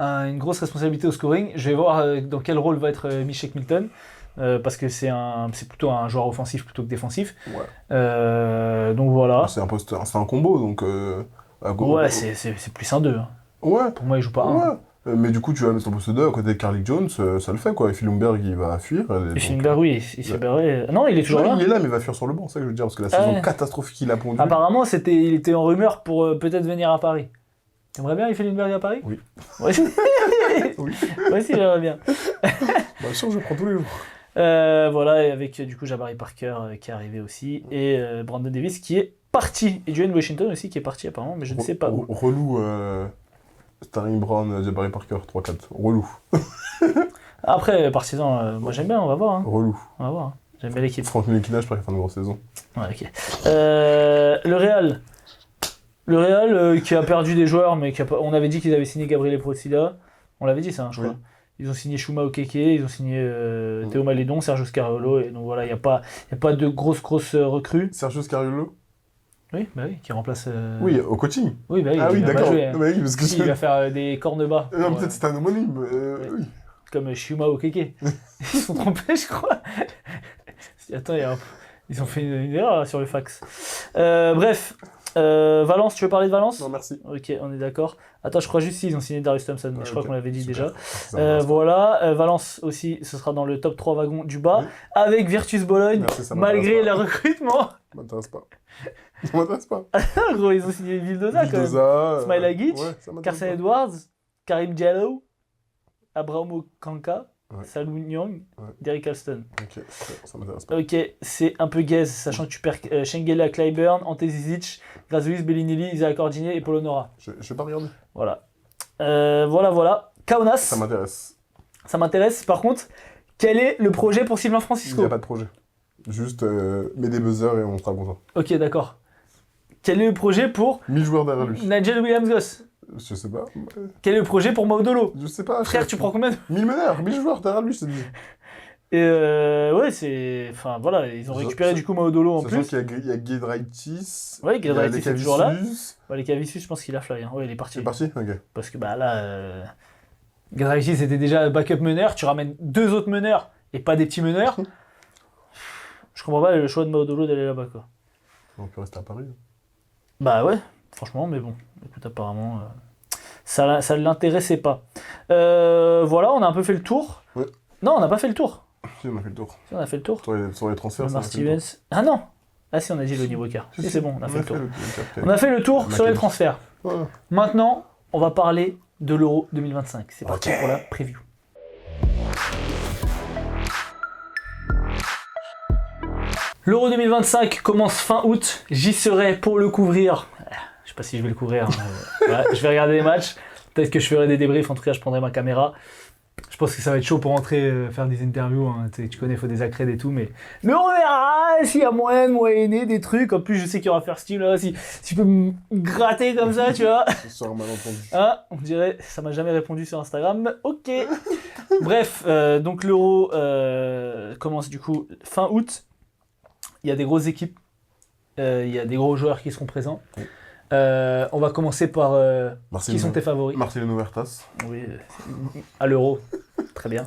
une grosse responsabilité au scoring. Je vais voir dans quel rôle va être mis Shake Milton. Parce que c'est plutôt un joueur offensif plutôt que défensif. Donc voilà. C'est un combo, donc... c'est plus un 2. Hein. Ouais. Pour moi, il joue pas un. Mais du coup, tu vas mettre ton poste 2 à côté de Carlick Jones, ça le fait quoi. Et Filumberg, il va fuir. Et Filumberg, oui, il s'est barré. Non, il est toujours là. Il est là, mais il va fuir sur le banc, c'est ça que je veux dire, parce que la saison catastrophique qu'il a pondu. Apparemment, il était en rumeur pour peut-être venir à Paris. T'aimerais bien Filumberg à Paris ? Oui. Ouais, Oui. Moi aussi, j'aimerais bien. Bien sûr, je prends tous les jours. Voilà, et avec du coup Jabari Parker qui est arrivé aussi, et Brandon Davis qui est parti. Et Dwayne Washington aussi qui est parti apparemment, mais je ne sais pas où. Relou, Sterling Brown, Jabari Parker, 3-4. Relou. Après, par saison, moi j'aime bien, on va voir. Hein. Relou. On va voir. Hein. J'aime bien l'équipe. Franck Ntilikina, je préfère faire une grosse saison. Ouais, ok. Le Real. Le Real qui a perdu des joueurs, mais on avait dit qu'ils avaient signé Gabriel Procida. On l'avait dit ça, hein, je crois. Ils ont signé Chouma Okeke, ils ont signé Théo Malédon, Sergio Scariolo, et donc voilà, il n'y a pas de grosses recrues. Sergio Scariolo ? Oui, bah oui, qui remplace. Oui, au coaching. Oui, bah oui, ah oui, d'accord. Jouer, hein. Bah oui, parce que il va faire des cornes bas. Non, peut-être c'est un homonyme. Oui. Comme Chouma Okeke. Ils se sont trompés, je crois. Attends, ils ont fait une erreur là, sur le fax. Bref. Valence, tu veux parler de Valence ? Non, merci. Ok, on est d'accord. Attends, je crois juste qu'ils ont signé Darius Thompson, mais je crois qu'on l'avait dit super. déjà. Voilà, Valence aussi, ce sera dans le top 3 wagon du bas, avec Virtus Bologne, malgré le recrutement. Ça m'intéresse pas. Ça m'intéresse pas. Gros, ils ont signé Vildoza quand même. Smile Agic, Carson Edwards, Karim Diallo, Abrahamo Kanka, Salou Nyang, Derrick Alston. Ok, ça m'intéresse pas. Ok, c'est un peu gaze, sachant que tu perds Şengeli, Clyburn, Ante Zizic, Grazulis, Bellinelli, Isaac Cordinet et Polo Nora. Je vais pas regarder. Voilà. Voilà. Kaunas. Ça m'intéresse. Ça m'intéresse. Par contre, quel est le projet pour Sylvain Francisco ? Il n'y a pas de projet. Juste mets des buzzers et on sera content. Ok, d'accord. Quel est le projet pour 1000 joueurs derrière lui. Nigel Williams-Goss ? Je sais pas. Quel est le projet pour Maudolo ? Je sais pas. Frère, tu prends combien ? 1000 meneurs, 1000 joueurs derrière lui, je te dis. Et ouais, c'est... Enfin, voilà, ils ont récupéré du coup Maudolo en plus. Il y a Giedraitis. Ouais, Giedraitis est toujours là. Ouais, les Cavicius, je pense qu'il a fly. Hein. Ouais, il est parti. Il est parti ? Ok. Parce que bah là, Giedraitis était déjà backup meneur. Tu ramènes 2 autres meneurs et pas des petits meneurs. Je comprends pas le choix de Maudolo d'aller là-bas, quoi. On peut rester à Paris. Bah ouais, franchement, mais bon. Écoute, apparemment, ça ne l'intéressait pas. Voilà, on a un peu fait le tour. Ouais. Non, on n'a pas fait le tour. Si, on a fait le tour. Si, on a fait le tour. Sur les transferts, Lamar Stevens. Ah non. Ah si, on a dit Lonnie Walker. Si, c'est bon, on a fait le tour. Okay. On a fait le tour sur les transferts. Ouais. Maintenant, on va parler de l'Euro 2025. C'est parti pour la preview. L'Euro 2025 commence fin août. J'y serai pour le couvrir. Je sais pas si je vais le couvrir. Voilà, je vais regarder les matchs. Peut-être que je ferai des débriefs. En tout cas, je prendrai ma caméra. Je pense que ça va être chaud pour rentrer, faire des interviews. Hein. Tu connais, il faut des accrèdes et tout. Mais on verra s'il y a moyen de moyenner des trucs. En plus, je sais qu'il y aura First Team là. Si tu peux me gratter comme ça, tu vois. C'est un malentendu. Ah, on dirait, ça m'a jamais répondu sur Instagram. Ok. Bref, donc l'Euro commence du coup fin août. Il y a des grosses équipes. Il y a des gros joueurs qui seront présents. Oui. On va commencer par qui sont tes favoris ? Marcelino Huertas. Oui, à l'Euro. Très bien.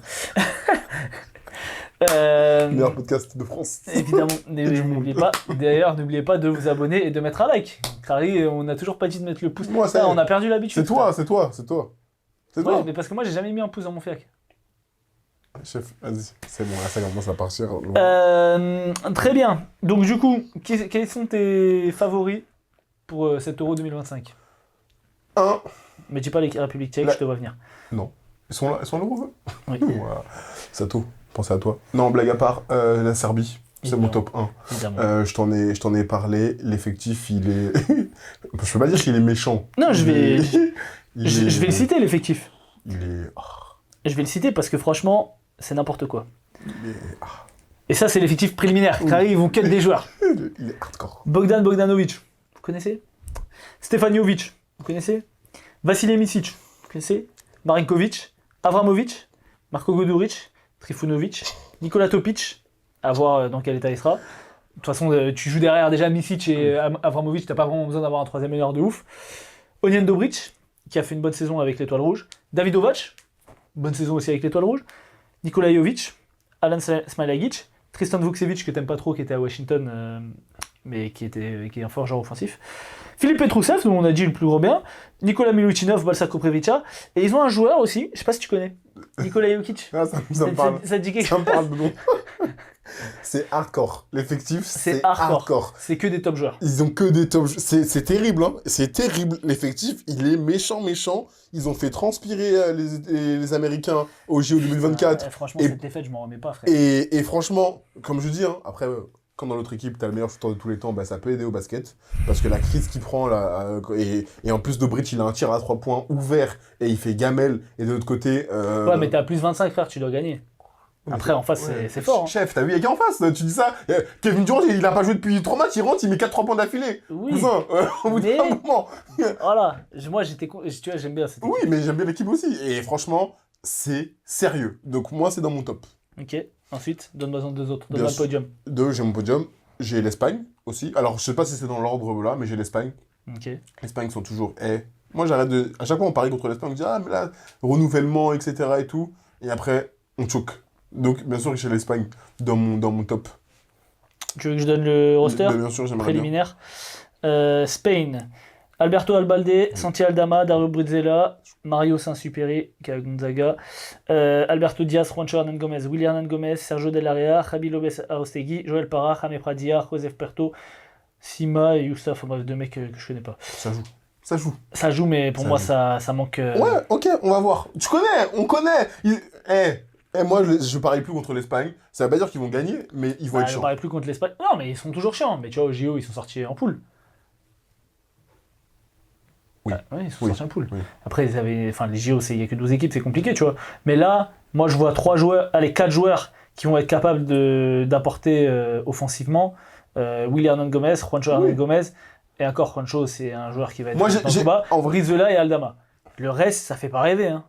Meilleur podcast de France. Évidemment, n'oubliez pas de vous abonner et de mettre un like. Harry, on n'a toujours pas dit de mettre le pouce. Moi, on a perdu l'habitude. C'est toi. Ouais, mais parce que moi, j'ai jamais mis un pouce dans mon fiac. Chef, vas-y, c'est bon, là ça commence à partir. Très bien. Donc du coup, quels sont tes favoris pour cet Euro 2025 ? Mais dis pas les Républiques tchèques, je te vois venir. Non. Ils sont à l'Euro ? Oui. Voilà. Sato, pensez à toi. Non, blague à part, la Serbie, c'est mon top 1. Je t'en ai parlé, l'effectif, il est... je peux pas dire qu'il est méchant. Non, je vais le citer, l'effectif. Il est... Je vais le citer parce que franchement, c'est n'importe quoi. Et ça, c'est l'effectif préliminaire, car ils vont cut des joueurs. Il est hardcore. Bogdan Bogdanovic, vous connaissez ? Stefan Jovic, vous connaissez ? Vasilij Micic, vous connaissez ? Marinkovic, Avramovic, Marko Guduric, Trifunovic, Nikola Topic, à voir dans quel état il sera. De toute façon, tu joues derrière déjà Micic et Avramovic, t'as pas vraiment besoin d'avoir un troisième meneur de ouf. Onion Dobric, qui a fait une bonne saison avec l'Étoile Rouge. Davidovac, bonne saison aussi avec l'Étoile Rouge. Nikola Jovic, Alan Smilagic, Tristan Vukcevic, que t'aimes pas trop, qui était à Washington, mais qui est un fort joueur offensif. Philippe Petrousev, dont on a dit le plus gros bien, Nikola Milutinov, Balsa Koprivica, et ils ont un joueur aussi, je sais pas si tu connais, Nikola Jokic. Ah, ça me parle. Ça te dit quelque Ça chose? me parle de nom. C'est hardcore. L'effectif, c'est hardcore. hardcore. C'est que des top joueurs. Ils ont que des top. C'est terrible, hein. C'est terrible. L'effectif, il est méchant. Ils ont fait transpirer les Américains au JO 2024. Franchement, cette défaite, je m'en remets pas, frère. Et franchement, comme je dis, hein, après, quand dans l'autre équipe, t'as le meilleur shooter de tous les temps, bah, ça peut aider au basket. Parce que la crise qu'il prend, là, et en plus, Dobric, il a un tir à 3 points ouvert et il fait gamelle. Et de l'autre côté. Ouais, mais t'as plus 25, frère, tu dois gagner. Après, en face, c'est fort. Hein. Chef, t'as vu, il y a qui en face? Tu dis ça? Kevin Durant, il a pas joué depuis 3 matchs, il rentre, il met 4-3 points d'affilée. Oui. Cousin, au bout d'un moment. Voilà. Moi, tu vois, j'aime bien cette équipe. Oui, mais j'aime bien l'équipe aussi. Et franchement, c'est sérieux. Donc moi, c'est dans mon top. Ok. Ensuite, donne-moi deux autres. Donne-moi le podium. J'ai mon podium. J'ai l'Espagne aussi. Alors, je sais pas si c'est dans l'ordre là, mais j'ai l'Espagne. Ok. L'Espagne sont toujours. Moi, j'arrête de. À chaque fois, on parie contre l'Espagne, on dit ah, mais là, renouvellement, etc. et tout. Et après, on choque. Donc, bien sûr, j'ai l'Espagne dans mon top. Tu veux que je donne le roster? Bien sûr, j'aimerais préliminaire. Spain. Alberto Albalde, Santi Aldama, Dario Brizzella, Mario Saint-Superi, qui est à Gonzaga, Alberto Diaz, Juancho Hernan Gomez, William Hernan Gomez, Sergio Dell'Area, Javi Lopez Arostegui, Joel Parra, Jaime Pradia, Josef Perto, Sima et Youssef, bref, deux mecs que je connais pas. Ça joue, mais pour moi, ça manque. Ouais, ok, on va voir. On connaît. Moi, je parie plus contre l'Espagne. Ça veut pas dire qu'ils vont gagner, mais ils vont être chiants. Je parie plus contre l'Espagne. Non, mais ils sont toujours chiants. Mais tu vois, au JO, ils sont sortis en poule. Oui. Ouais, ils sont sortis en poule. Oui. Après, les JO, il n'y a que 12 équipes, c'est compliqué, tu vois. Mais là, moi, je vois 4 joueurs qui vont être capables d'apporter offensivement. William Hernan Gomez, Juancho Hernan Gomez. Et encore, Juancho, c'est un joueur qui va être dans le bas. Brizuela et Aldama. Le reste, ça fait pas rêver, hein.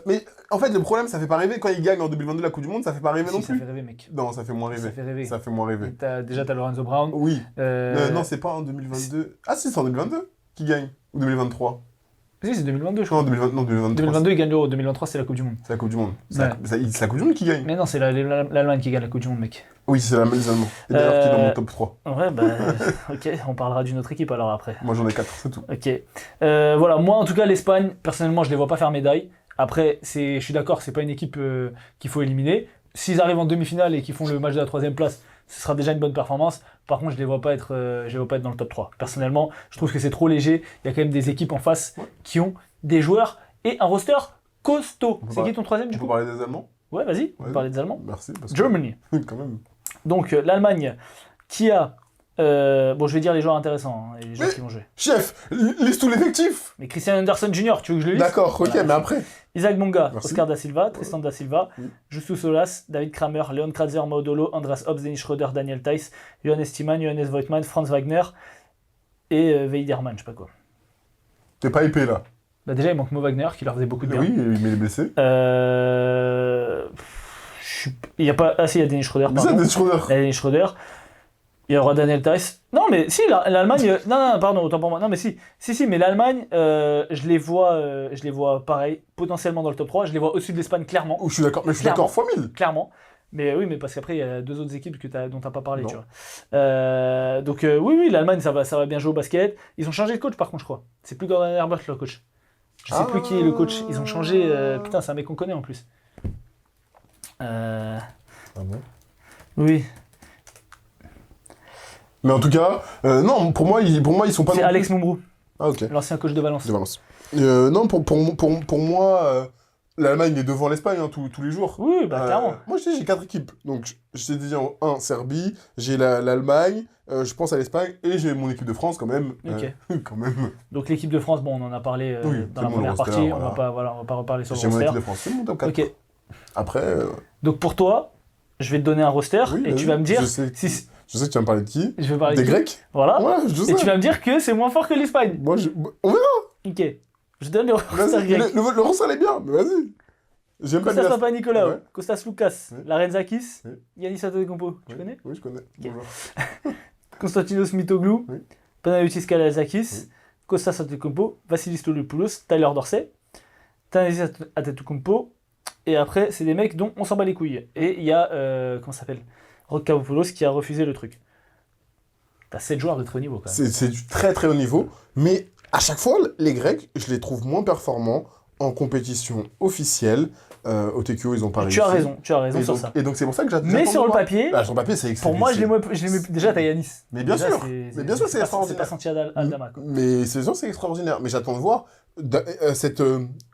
Mais en fait, le problème, ça fait pas rêver. Quand ils gagnent en 2022 la Coupe du Monde, ça fait pas rêver non plus. Ça fait rêver, mec. Non, ça fait moins rêver. Ça fait moins rêver. T'as Lorenzo Brown. Oui. Non, c'est pas en 2022. Ah si, c'est en 2022 qu'ils gagnent. Ou 2023. Si, c'est 2022, je crois. Non, 2023. 2022, ils gagnent l'Euro. 2023, c'est la Coupe du Monde. C'est la Coupe du Monde. C'est Ouais. la Coupe du Monde qui gagne. Mais non, c'est l'Allemagne qui gagne la Coupe du Monde, mec. Oui, c'est les Allemands. Et d'ailleurs, qui est dans mon top 3. Ouais, ok, on parlera d'une autre équipe alors après. Moi, j'en ai 4, c'est tout. Ok. Voilà, moi, en tout cas, l'Espagne, personnellement, je les vois pas faire médaille. Après, je suis d'accord, c'est pas une équipe qu'il faut éliminer. S'ils arrivent en demi-finale et qu'ils font le match de la 3e place, ce sera déjà une bonne performance. Par contre, je les vois pas être dans le top 3. Personnellement, je trouve que c'est trop léger. Il y a quand même des équipes en face qui ont des joueurs et un roster costaud. C'est qui ton 3e du coup? On peut parler des Allemands? Ouais, vas-y, on peut parler des Allemands. Merci. Germany. Quand même. Donc, l'Allemagne qui a... je vais dire les joueurs intéressants, et les joueurs qui vont jouer. Chef, liste tout l'effectif. Mais Christian Anderson Jr., tu veux que je le lise? D'accord, ok, mais après. Isaac Bonga, Merci. Oscar da Silva, Tristan da Silva, Justus Solas, David Kramer, Leon Kratzer, Maudolo, Andras Hobbs, Dennis Schroeder, Daniel Theiss, Johannes Thiemann, Johannes Voigtmann, Franz Wagner et Weiderman, je sais pas quoi. T'es pas épais là. Bah déjà, il manque Mo Wagner qui leur faisait beaucoup de bien. Oui, mais il est blessé. Il y a pas... Ah si, il y a Dennis Schroeder, Mais ça, Dennis Schroeder. Il y a Dennis Schroeder. Il y aura Daniel Theiss. Non, mais si, l'Allemagne... non, pardon, autant pour moi. Non, mais si, mais l'Allemagne, je les vois pareil, potentiellement dans le top 3. Je les vois au-dessus de l'Espagne, clairement. Je suis d'accord, mais je suis d'accord fois 1000. Clairement. Mais oui, mais parce qu'après, il y a 2 autres équipes dont t'as pas parlé, tu vois. Donc oui, l'Allemagne, ça va bien jouer au basket. Ils ont changé de coach, par contre, je crois. C'est plus Gordon Herbert, leur coach. Je sais plus qui est le coach. Ils ont changé... Putain, c'est un mec qu'on connaît, en plus. Ah bon? Oui. Mais en tout cas, non, pour moi, ils sont pas... C'est Alex Mumbrou, Ah ok. l'ancien coach de Valence. De Valence. Non, pour moi, l'Allemagne est devant l'Espagne tous les jours. Oui, bah clairement. Moi, j'ai 4 équipes. Donc, je t'ai dit en 1, Serbie, j'ai l'Allemagne, je pense à l'Espagne, et j'ai mon équipe de France quand même. Ok. Quand même. Donc l'équipe de France, on en a parlé dans la mon première roster, partie. voilà. On va pas reparler sur le J'ai mon roster. équipe de France, c'est mon top 4. Ok. Après... Donc pour toi, je vais te donner un roster et tu vas me dire... Je sais que tu vas me parler de qui? Je vais parler Des de qui. Grecs? Voilà. Ouais, je sais. Et tu vas me dire que c'est moins fort que l'Espagne. Moi, on verra. Ok. Je donne le roster Vas-y, grec. le roster est bien, mais vas-y. J'aime pas Kostas bien. Papanikolaou, Ouais. Kostas Loukas, Ouais. Larenzakis, Ouais. Yannis Antetokounmpo. Tu connais? Oui, je connais. Bonjour. Konstantinos Mitoglou, Oui. Panayotis Kalazakis, Oui. Kostas Antetokounmpo, Vassilis Tolopoulos, Tyler Dorsey, Thanasis Antetokounmpo, et après, c'est des mecs dont on s'en bat les couilles. Et il y a, comment ça s'appelle, Rock Kavopoulos qui a refusé le truc. t'as 7 joueurs de très haut niveau quand même. C'est du très très haut niveau, mais à chaque fois, les Grecs, je les trouve moins performants en compétition officielle. Au TQO, ils ont pas réussi. Tu as raison sur ça. Et donc c'est pour ça que j'attends. Mais sur le papier, sur le papier, c'est excellent. pour moi, je les mets déjà t'as Yanis. Mais bien sûr, c'est extraordinaire. C'est pas senti Aldama. Mais c'est extraordinaire. Mais j'attends de voir cette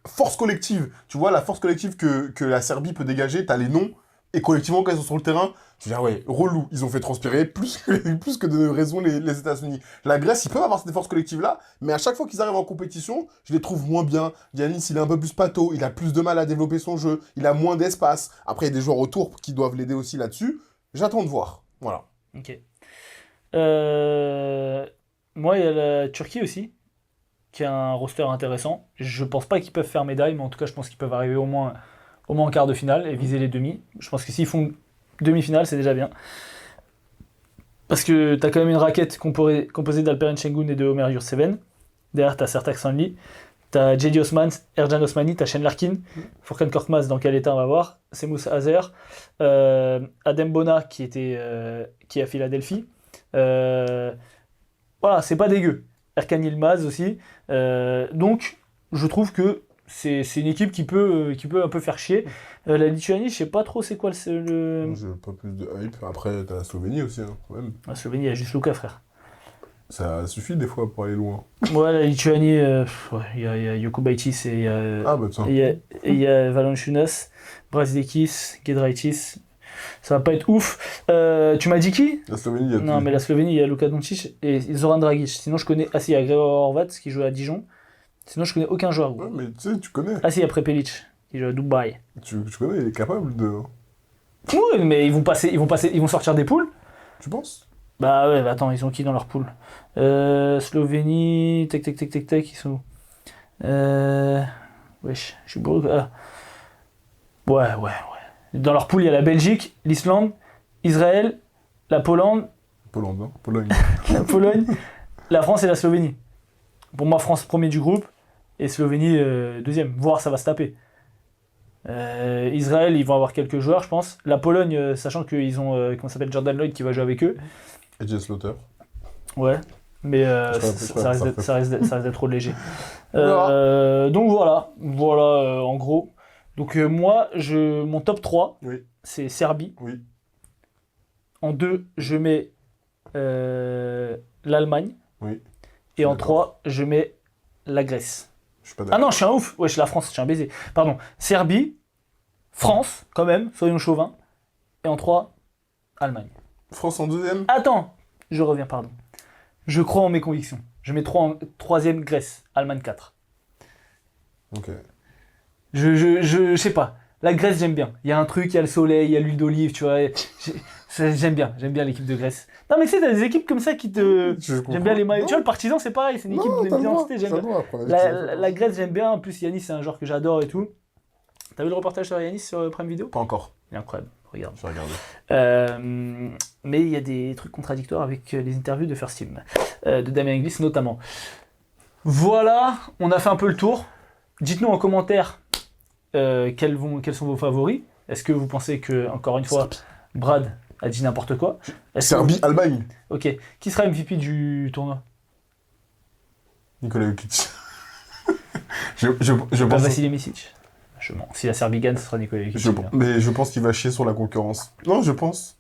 force collective. Tu vois, la force collective que la Serbie peut dégager, t'as les noms, et collectivement, quand ils sont sur le terrain, tu dis, ah ouais, relou, ils ont fait transpirer plus que de raison les États-Unis. La Grèce, ils peuvent avoir cette force collective-là, mais à chaque fois qu'ils arrivent en compétition, je les trouve moins bien. Giannis, il est un peu plus pâteau, il a plus de mal à développer son jeu, il a moins d'espace. Après, il y a des joueurs autour qui doivent l'aider aussi là-dessus. J'attends de voir. Voilà. Ok. Moi, il y a la Turquie aussi, qui a un roster intéressant. Je pense pas qu'ils peuvent faire médaille, mais en tout cas, je pense qu'ils peuvent arriver au moins en quart de finale et viser les demi. Je pense que s'ils font demi-finale, c'est déjà bien. Parce que t'as quand même une raquette composée d'Alperen Şengün et de Ömer Yurtseven. Derrière, t'as Sertaç Şanlı, t'as Cedi Osman, Ercan Osmani, t'as Shane Larkin, Furkan Korkmaz, dans quel état on va voir, Semous Azer, Adem Bona qui est à Philadelphie. Voilà, c'est pas dégueu. Erkan Yılmaz aussi. Donc, je trouve que c'est une équipe qui peut un peu faire chier. La Lituanie, je sais pas trop c'est quoi le... J'ai pas plus de hype. Après, t'as la Slovénie aussi, hein, quand même. La Slovénie, il y a juste Luka, frère. Ça suffit des fois pour aller loin. Ouais, la Lituanie, il y a Jokubaitis et il y a Valanciunas, Brazdekis, Giedraitis. Ça va pas être ouf. Tu m'as dit qui ? La Slovénie, il y a... Non, mais la Slovénie, il y a Luka Doncic et Zoran Dragic. Sinon, je connais... Ah si, il y a Gregor Horvat qui joue à Dijon. Sinon, je connais aucun joueur. Ouais, mais tu sais, tu connais. Ah si, il y a Prepelic qui joue à Dubaï. Tu connais, il est capable de... Oui, mais ils vont sortir des poules. Tu penses ? Bah ouais, attends, ils ont qui dans leur poule ? Slovénie, tac, ils sont où ? Wesh, je suis bourré. Ouais. Dans leur poule, il y a la Belgique, l'Islande, Israël, la Pologne. Pologne. La Pologne, la France et la Slovénie. Pour moi, France premier du groupe et Slovénie deuxième. Voire ça va se taper. Israël, ils vont avoir quelques joueurs, je pense. La Pologne, sachant qu'ils ont comment s'appelle Jordan Lloyd qui va jouer avec eux. Et Jess Slaughter. Ouais, mais ça risque d'être trop léger. Donc voilà, en gros. Donc moi, mon top 3, c'est Serbie. Oui. En 2, je mets l'Allemagne. Oui. Et en 3, je mets la Grèce. Je suis pas d'accord. Ah non, je suis un ouf. Ouais, je suis la France, je suis un baiser. Pardon. Serbie, France, quand même, soyons chauvins. Et en 3, Allemagne. France en deuxième ? Attends, je reviens, pardon. Je crois en mes convictions. Je mets 3 en 3e Grèce, Allemagne 4. Ok. Je sais pas. La Grèce, j'aime bien. Il y a un truc, il y a le soleil, il y a l'huile d'olive, tu vois. J'aime bien l'équipe de Grèce. Non, mais tu sais, t'as des équipes comme ça qui te. J'aime bien les maillots. Tu vois, le Partizan, c'est pareil, c'est une équipe d'identité, j'aime bien. La Grèce, j'aime bien. En plus, Yanis, c'est un joueur que j'adore et tout. T'as vu le reportage sur Yanis sur Prime Video ? Pas encore. Il est incroyable, regarde. Je vais regarder. Mais il y a des trucs contradictoires avec les interviews de First Team, de Damien Inglis notamment. Voilà, on a fait un peu le tour. Dites-nous en commentaire quels sont vos favoris. Est-ce que vous pensez que, encore une fois, Brad a dit n'importe quoi ? Serbie, Allemagne. Ok. Qui sera MVP du tournoi ? Nikola Jokic. je pense... Vassili Micic. Si la Serbie gagne, ce sera Nikola Jokic. Mais je pense qu'il va chier sur la concurrence. Non, je pense.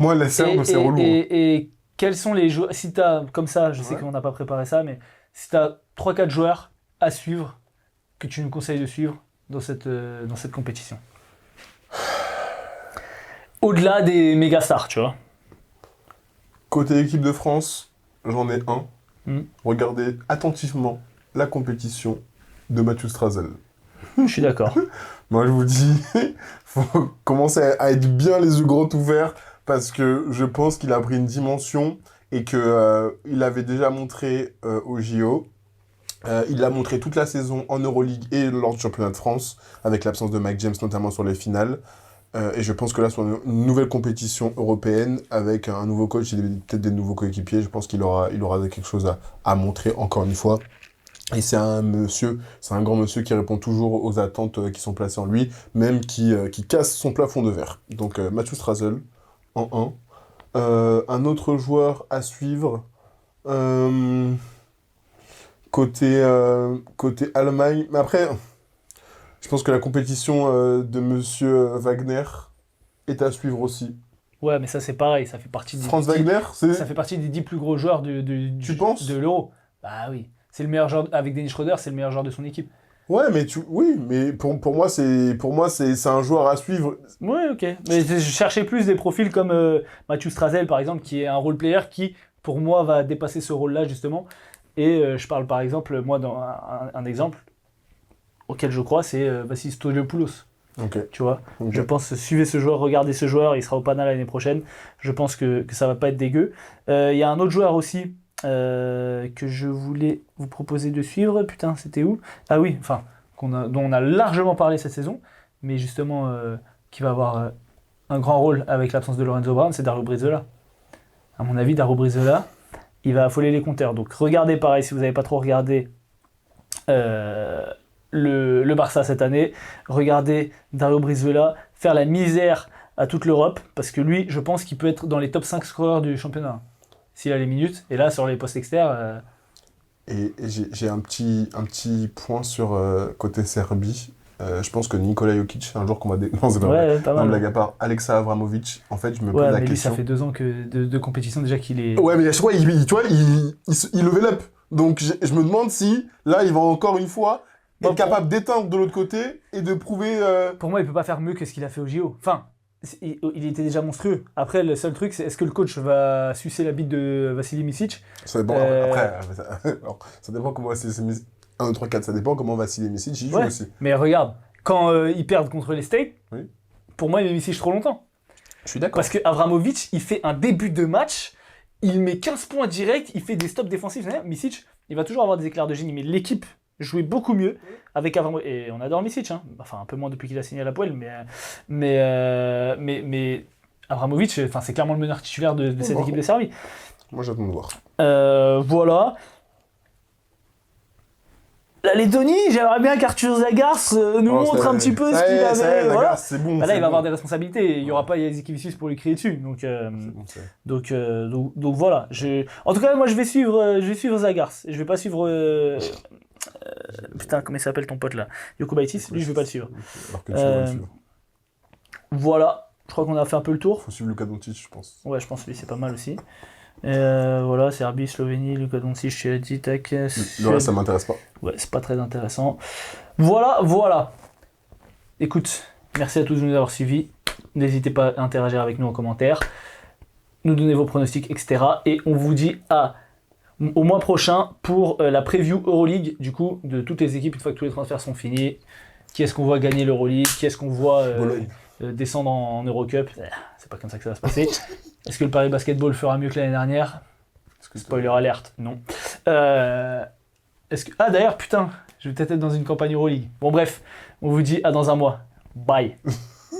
Moi, la Serbe, c'est relou. Et quels sont les joueurs... Si t'as, comme ça, je sais qu'on n'a pas préparé ça, mais si t'as 3-4 joueurs à suivre, que tu nous conseilles de suivre dans cette compétition. Au-delà des méga stars, tu vois. Côté équipe de France, j'en ai un. Regardez attentivement la compétition de Mathieu Strazel. Je suis d'accord. Moi, je vous dis, faut commencer à être bien les yeux grands ouverts parce que je pense qu'il a pris une dimension et qu'il avait déjà montré au JO. Il l'a montré toute la saison en Euroleague et lors du championnat de France, avec l'absence de Mike James, notamment sur les finales. Et je pense que là, sur une nouvelle compétition européenne, avec un nouveau coach et peut-être des nouveaux coéquipiers, je pense qu'il aura quelque chose à montrer, encore une fois. Et c'est un grand monsieur qui répond toujours aux attentes qui sont placées en lui, même qui casse son plafond de verre. Donc Mathieu Strazel en Un autre joueur à suivre, côté Allemagne. Mais après, je pense que la compétition de Monsieur Wagner est à suivre aussi. Ouais, mais ça c'est pareil, ça fait partie Franz Wagner, ça fait partie des 10 plus gros joueurs Tu penses de l'Euro. Bah oui, c'est le meilleur joueur, avec Dennis Schröder, c'est le meilleur joueur de son équipe. Ouais, mais pour moi, c'est un joueur à suivre. Oui, ok. Mais je cherchais plus des profils comme Mathieu Strazel, par exemple, qui est un role player qui, pour moi, va dépasser ce rôle-là, justement. Et je parle, par exemple, moi, dans un exemple auquel je crois, c'est Vassis Stoliopoulos. Ok. Tu vois, Ok. je pense, suivez ce joueur, regardez ce joueur, il sera au Pana l'année prochaine. Je pense que ça va pas être dégueu. Il y a un autre joueur aussi que je voulais vous proposer de suivre. Putain, c'était où? Ah oui, enfin, dont on a largement parlé cette saison, mais justement, qui va avoir un grand rôle avec l'absence de Lorenzo Brown, c'est Dario Brizola. À mon avis, Dario Brizola, il va affoler les compteurs. Donc regardez pareil, si vous n'avez pas trop regardé le Barça cette année, regardez Dario Brizuela faire la misère à toute l'Europe, parce que lui, je pense qu'il peut être dans les top 5 scoreurs du championnat, s'il a les minutes, et là, sur les postes externes... Et j'ai un petit point sur côté Serbie. Je pense que Nikola Jokic, un jour qu'on va... Non, c'est pas vrai. pas Non, mal. blague à part. Alexa Avramovic, en fait, je me pose Ouais, la mais lui, ça question. fait 2 ans que de compétition déjà qu'il est... Ouais, mais à chaque fois, tu vois, il level up. Donc, je me demande si, là, il va encore une fois être capable d'éteindre de l'autre côté et de prouver... Pour moi, il peut pas faire mieux que ce qu'il a fait au JO. Enfin, il était déjà monstrueux. Après, le seul truc, c'est est-ce que le coach va sucer la bite de Vassili Micic? Ça dépend, après, alors, ça dépend comment Vassili Micic... 1, 2, 3, 4, ça dépend comment Vassili Micic il joue aussi. Mais regarde, quand ils perdent contre les States, Oui. pour moi, il met Micic trop longtemps. Je suis d'accord. Parce que Avramovic, il fait un début de match, il met 15 points direct, il fait des stops défensifs. Micic, il va toujours avoir des éclairs de génie, mais l'équipe jouait beaucoup mieux avec Avramovic. Et on adore Micic, hein. Enfin un peu moins depuis qu'il a signé à la Poel, mais Avramovic, c'est clairement le meneur titulaire de cette équipe de Serbie. Moi, j'attends de voir. Voilà. La Lettonie, j'aimerais bien qu'Arthur Zagars nous montre un petit peu ce qu'il avait. Voilà. C'est bon. Bah là, il va avoir des responsabilités. Il n'y aura pas Yazikevicius pour lui crier dessus. Donc voilà. En tout cas, moi, je vais suivre Zagars. Je vais pas suivre. Putain, comment il s'appelle ton pote là? Jokubaitis. Lui, je vais pas le suivre. Alors que tu vas le suivre. Voilà. Je crois qu'on a fait un peu le tour. Faut suivre Luka Doncic, je pense. Ouais, je pense que lui, c'est pas mal aussi. Voilà, Serbie, Slovénie, Luka Doncic, je dit, tac. Le reste, ça m'intéresse pas. Ouais, c'est pas très intéressant. Voilà. Écoute, merci à tous de nous avoir suivis. N'hésitez pas à interagir avec nous en commentaire, nous donner vos pronostics, etc. Et on vous dit au mois prochain pour la preview Euroleague, du coup, de toutes les équipes, une fois que tous les transferts sont finis. Qui est-ce qu'on voit gagner l'Euroleague? Qui est-ce qu'on voit descendre en Eurocup? C'est pas comme ça que ça va se passer. Est-ce que le Paris Basketball fera mieux que l'année dernière? Spoiler alerte, non. D'ailleurs, putain, je vais peut-être être dans une campagne Euroleague. Bon bref, on vous dit à dans un mois. Bye.